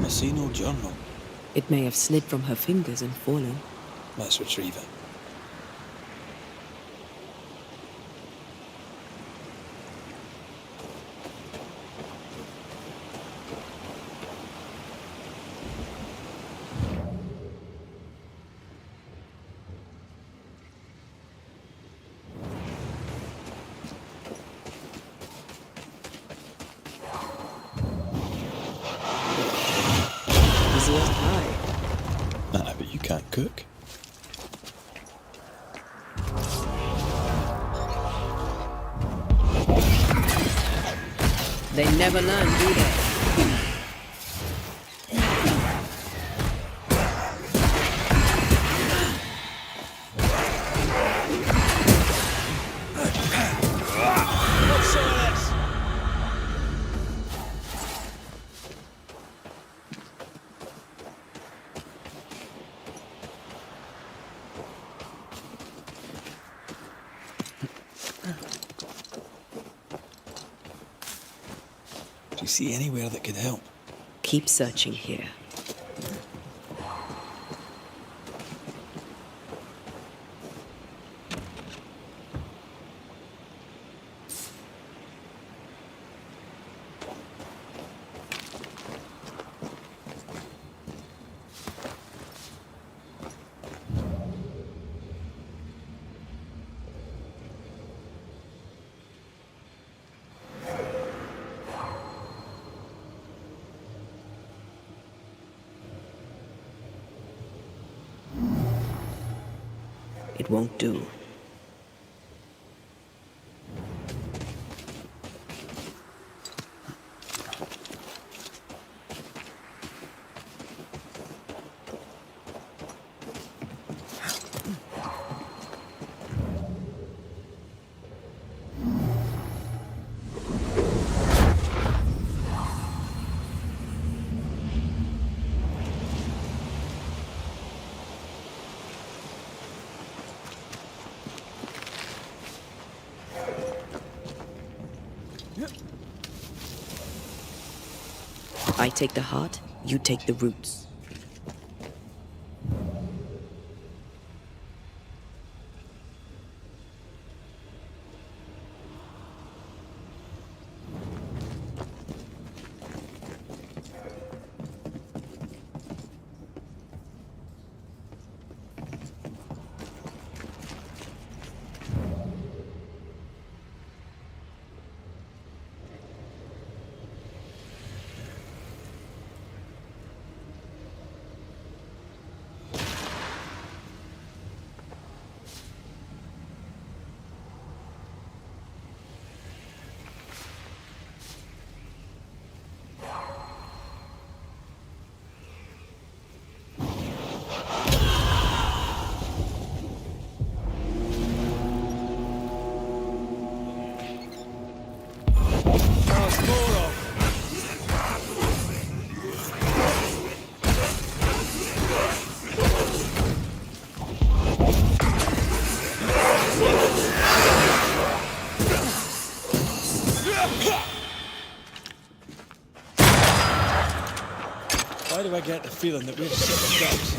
I see no journal. It may have slid from her fingers and fallen. Let's retrieve it. Easiest high. Nah, but you can't cook. They never learn, do they? Do you see anywhere that could help? Keep searching here. It won't do. I take the heart, you take the roots. do I get the feeling that we're sick of ducks?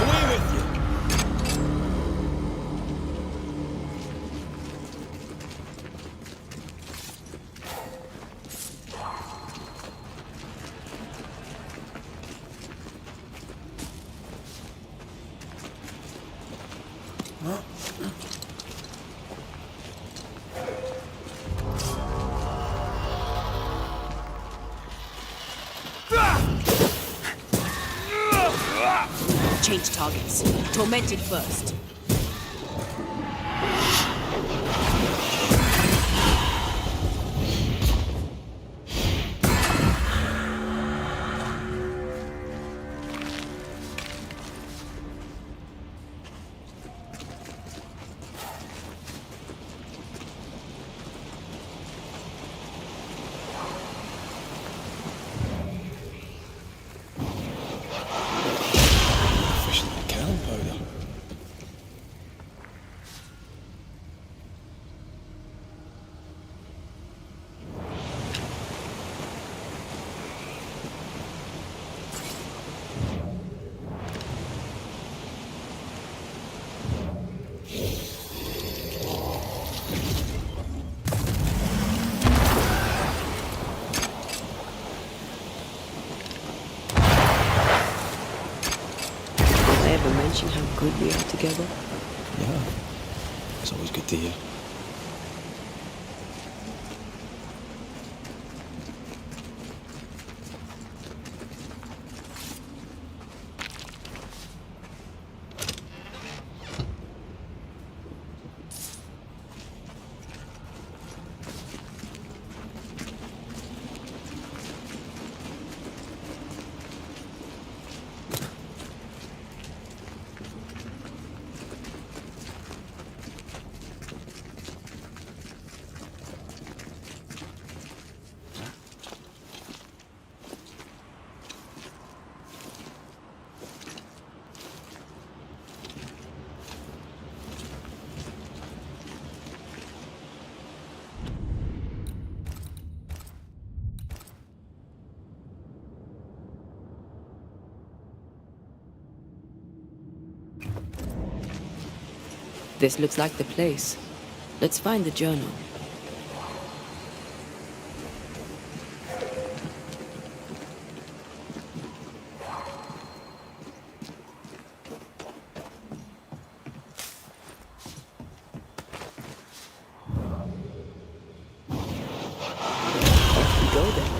Away with you! Change targets. Tormented first. Fishing the cannon powder. Did I ever mention how good we are together? Yeah. It's always good to hear. This looks like the place. Let's find the journal. Off we go then.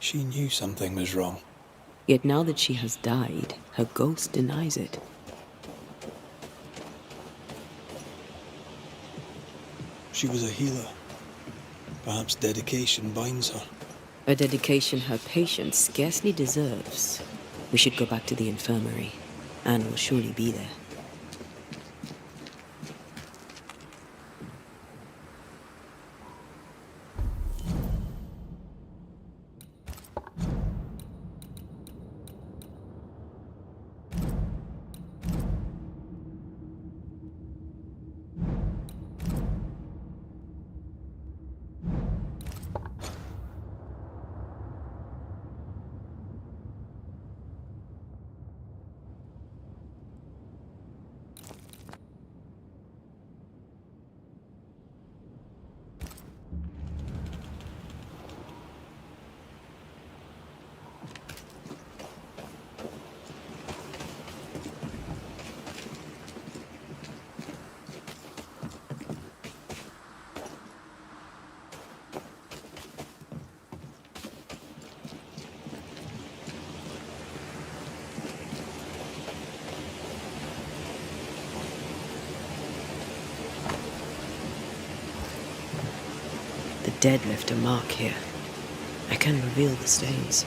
She knew something was wrong. Yet now that she has died, her ghost denies it. She was a healer. Perhaps dedication binds her. A dedication her patient scarcely deserves. We should go back to the infirmary. Anne will surely be there. dead left a mark here. I can reveal the stains.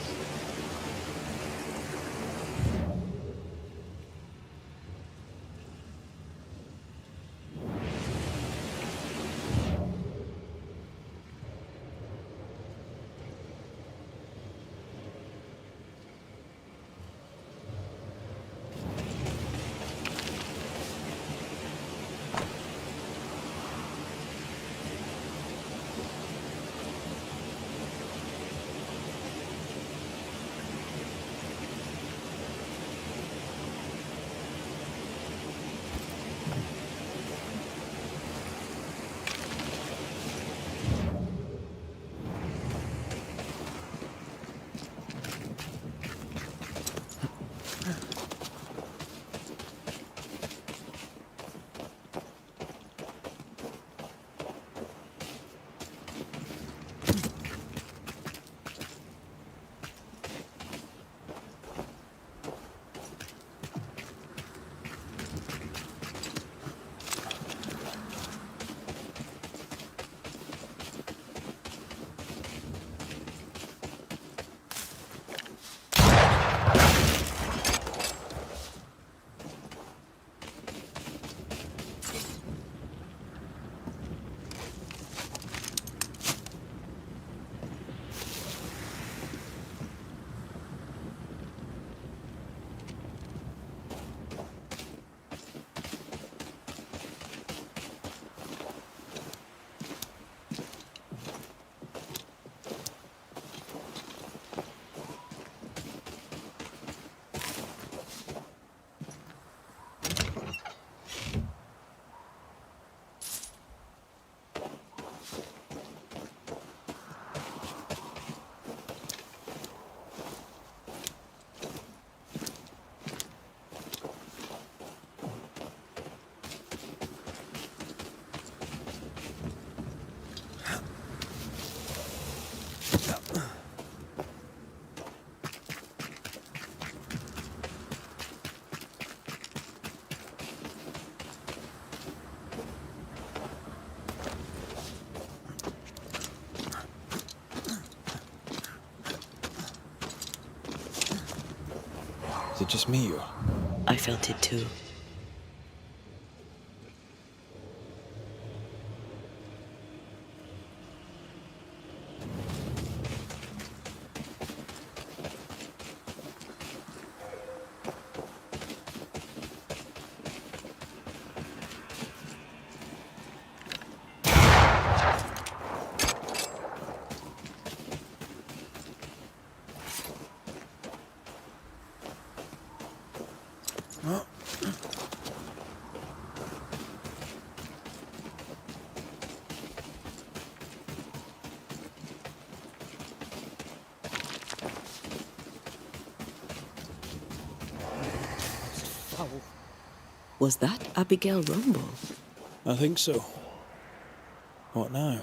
Is it just me or? I felt it too. Was that Abigail Rumble? I think so. What now?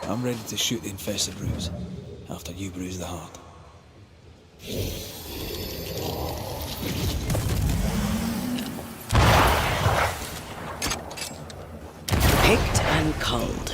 I'm ready to shoot the infested bruise after you bruise the heart. Picked and culled.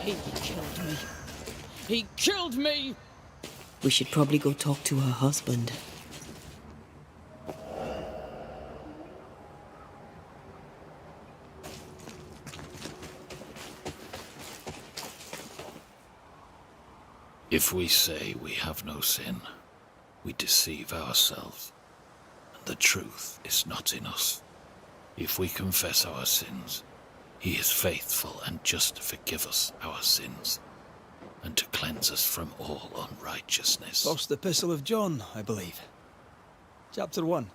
He killed me. He killed me! We should probably go talk to her husband. If we say we have no sin, we deceive ourselves, and the truth is not in us. If we confess our sins, he is faithful and just to forgive us our sins, and to cleanse us from all unrighteousness. First Epistle of John, I believe. Chapter 1.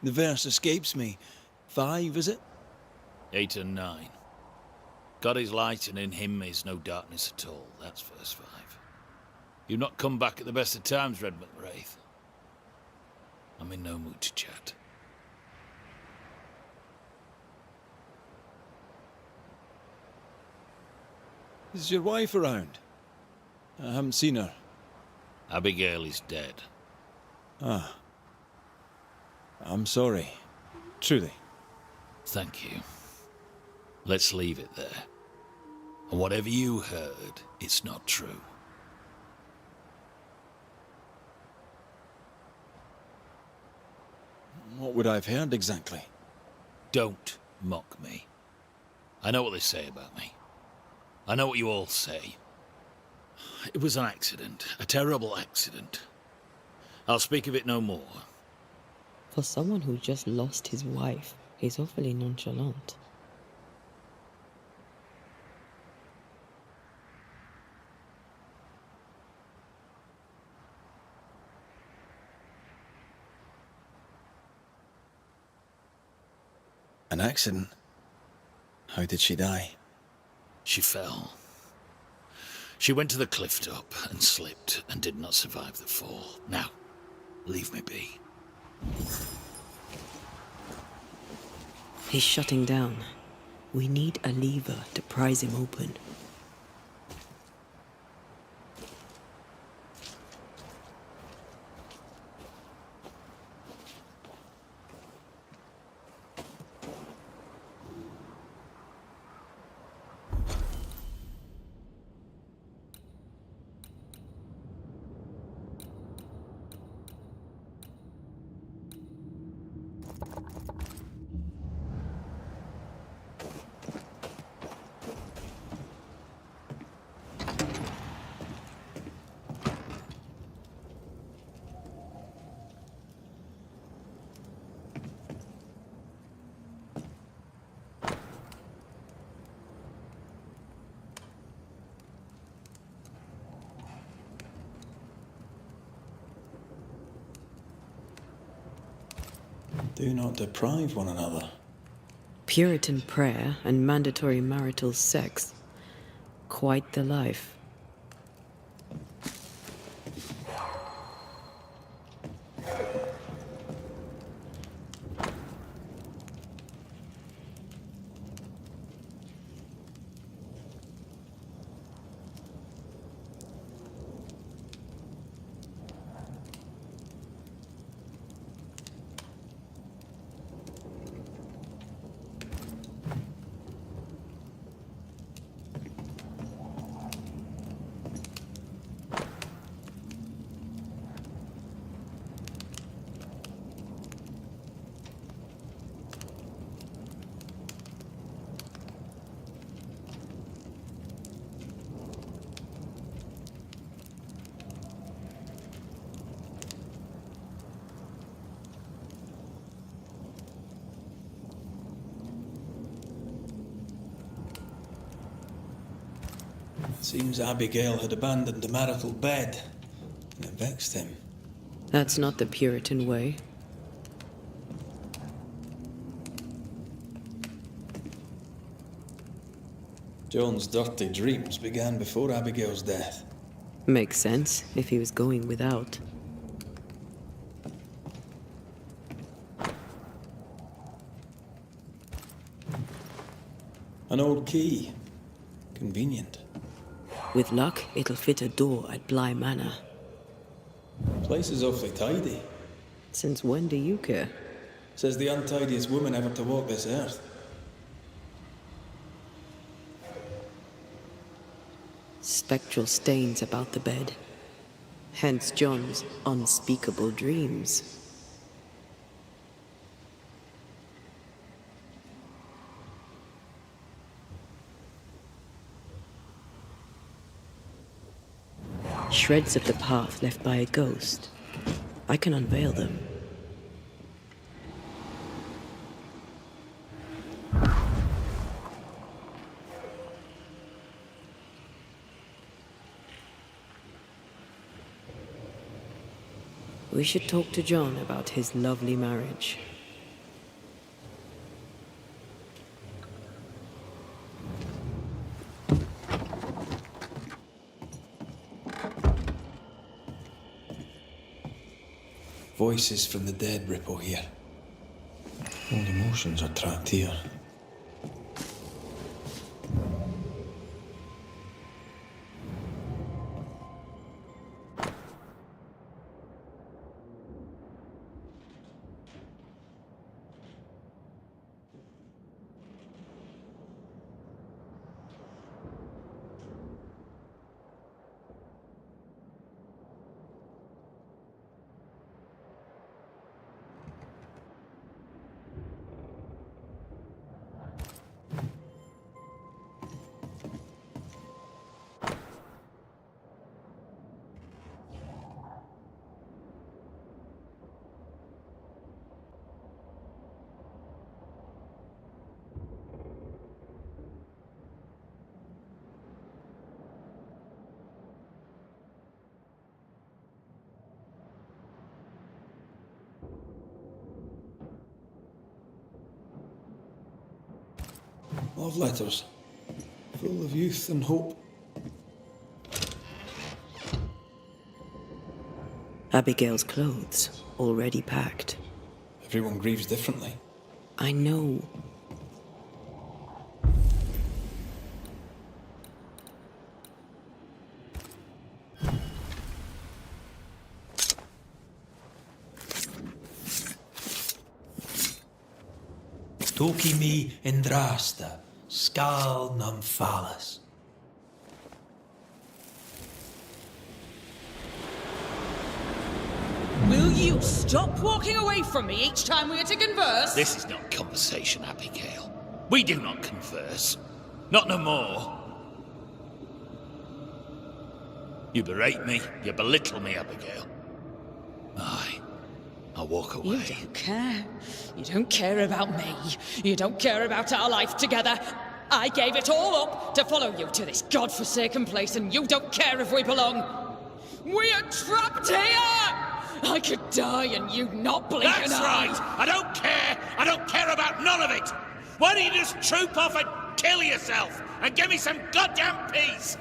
The verse escapes me. 5, is it? 8 and 9. God is light, and in him is no darkness at all. That's verse 5. You've not come back at the best of times, Red McWraith. I'm in no mood to chat. Is your wife around? I haven't seen her. Abigail is dead. Ah. I'm sorry. Truly. Thank you. Let's leave it there. And whatever you heard, it's not true. What would I have heard exactly? Don't mock me. I know what they say about me. I know what you all say. It was an accident, a terrible accident. I'll speak of it no more. For someone who just lost his wife, he's awfully nonchalant. An accident? How did she die? She fell. She went to the cliff top and slipped and did not survive the fall. Now, leave me be. He's shutting down. We need a lever to prise him open. Do not deprive one another. Puritan prayer and mandatory marital sex. Quite the life. Seems Abigail had abandoned the marital bed, and it vexed him. That's not the Puritan way. John's dirty dreams began before Abigail's death. Makes sense if he was going without. An old key. Convenient. With luck, it'll fit a door at Bly Manor. Place is awfully tidy. Since when do you care? Says the untidiest woman ever to walk this earth. Spectral stains about the bed. Hence John's unspeakable dreams. Shreds of the path left by a ghost. I can unveil them. We should talk to John about his lovely marriage. Voices from the dead ripple here. All emotions are trapped here. Love letters, full of youth and hope. Abigail's clothes, already packed. Everyone grieves differently. I know. Toki mi indrasta, skal nam falas. Will you stop walking away from me each time we are to converse? This is not conversation, Abigail. We do not converse. Not no more. You berate me, you belittle me, Abigail. I'll walk away. You don't care. You don't care about me. You don't care about our life together. I gave it all up to follow you to this godforsaken place, and you don't care if we belong. We are trapped here! I could die and you not blink That's an eye. right! I don't care! I don't care about none of it! Why don't you just troop off and kill yourself and give me some goddamn peace?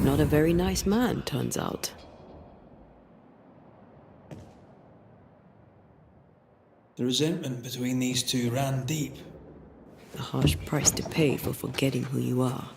Not a very nice man, turns out. The resentment between these two ran deep. A harsh price to pay for forgetting who you are.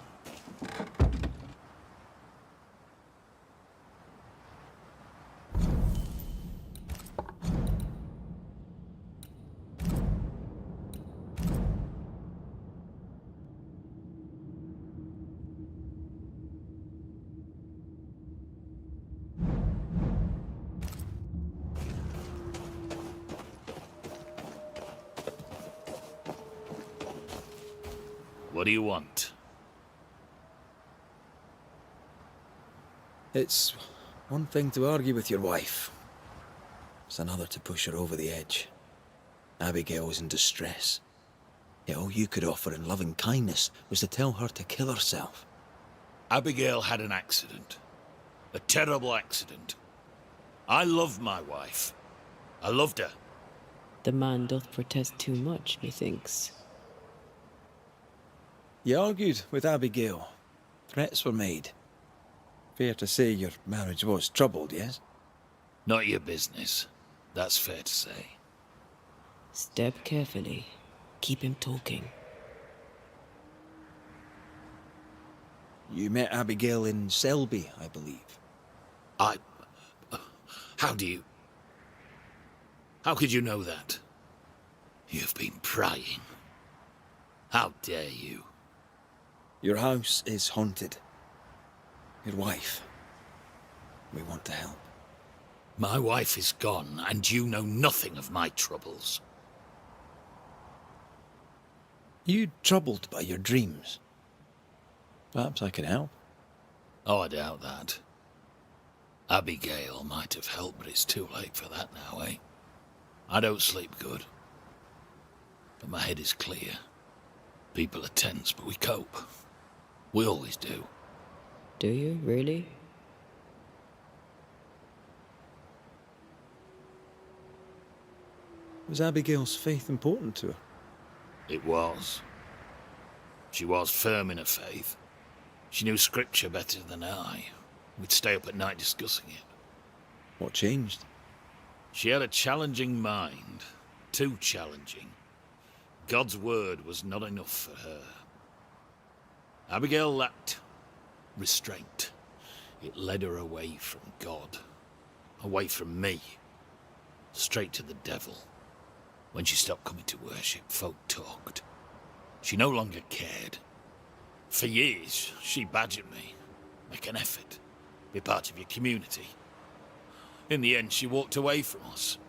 What do you want? It's one thing to argue with your wife. It's another to push her over the edge. Abigail was in distress. Yet all you could offer in loving kindness was to tell her to kill herself. Abigail had an accident. A terrible accident. I loved my wife. I loved her. The man doth protest too much, methinks. You argued with Abigail. Threats were made. Fair to say your marriage was troubled, yes? Not your business. That's fair to say. Step carefully. Keep him talking. You met Abigail in Selby, I believe. How could you know that? You've been prying. How dare you? Your house is haunted. Your wife. We want to help. My wife is gone, and you know nothing of my troubles. You troubled by your dreams? Perhaps I can help. Oh, I doubt that. Abigail might have helped, but it's too late for that now, eh? I don't sleep good. But my head is clear. People are tense, but we cope. We always do. Do you, really? Was Abigail's faith important to her? It was. She was firm in her faith. She knew scripture better than I. We'd stay up at night discussing it. What changed? She had a challenging mind. Too challenging. God's word was not enough for her. Abigail lacked restraint. It led her away from God. Away from me. Straight to the devil. When she stopped coming to worship, folk talked. She no longer cared. For years, she badgered me. Make an effort. Be part of your community. In the end, she walked away from us.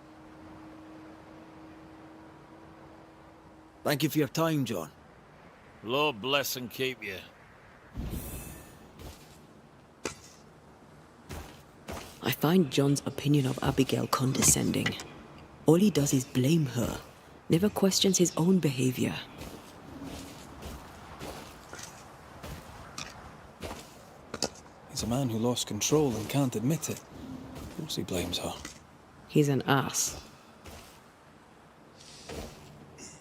Thank you for your time, John. Lord bless and keep you. I find John's opinion of Abigail condescending. All he does is blame her, never questions his own behavior. He's a man who lost control and can't admit it. Of course he blames her. He's an ass.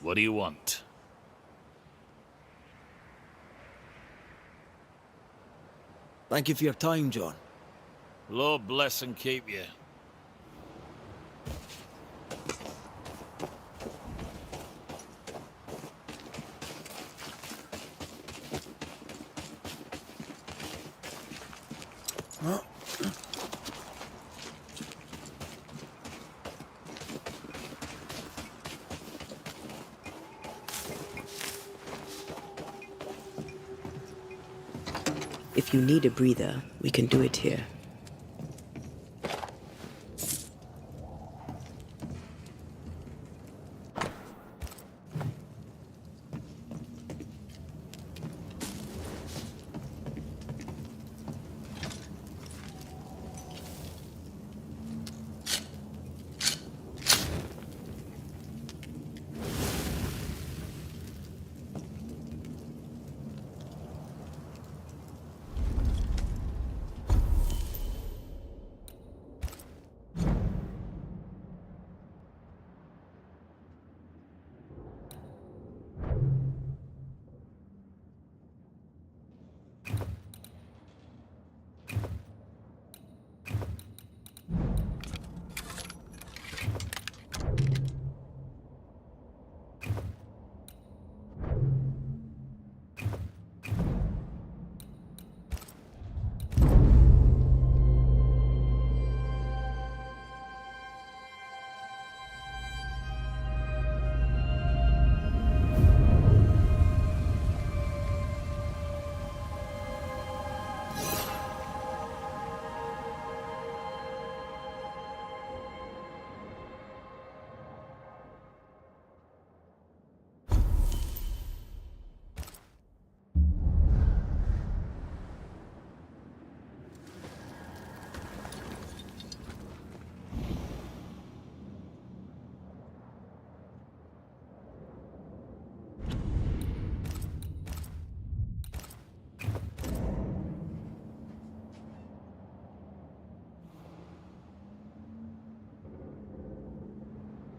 What do you want? Thank you for your time, John. Lord bless and keep you. If you need a breather, we can do it here.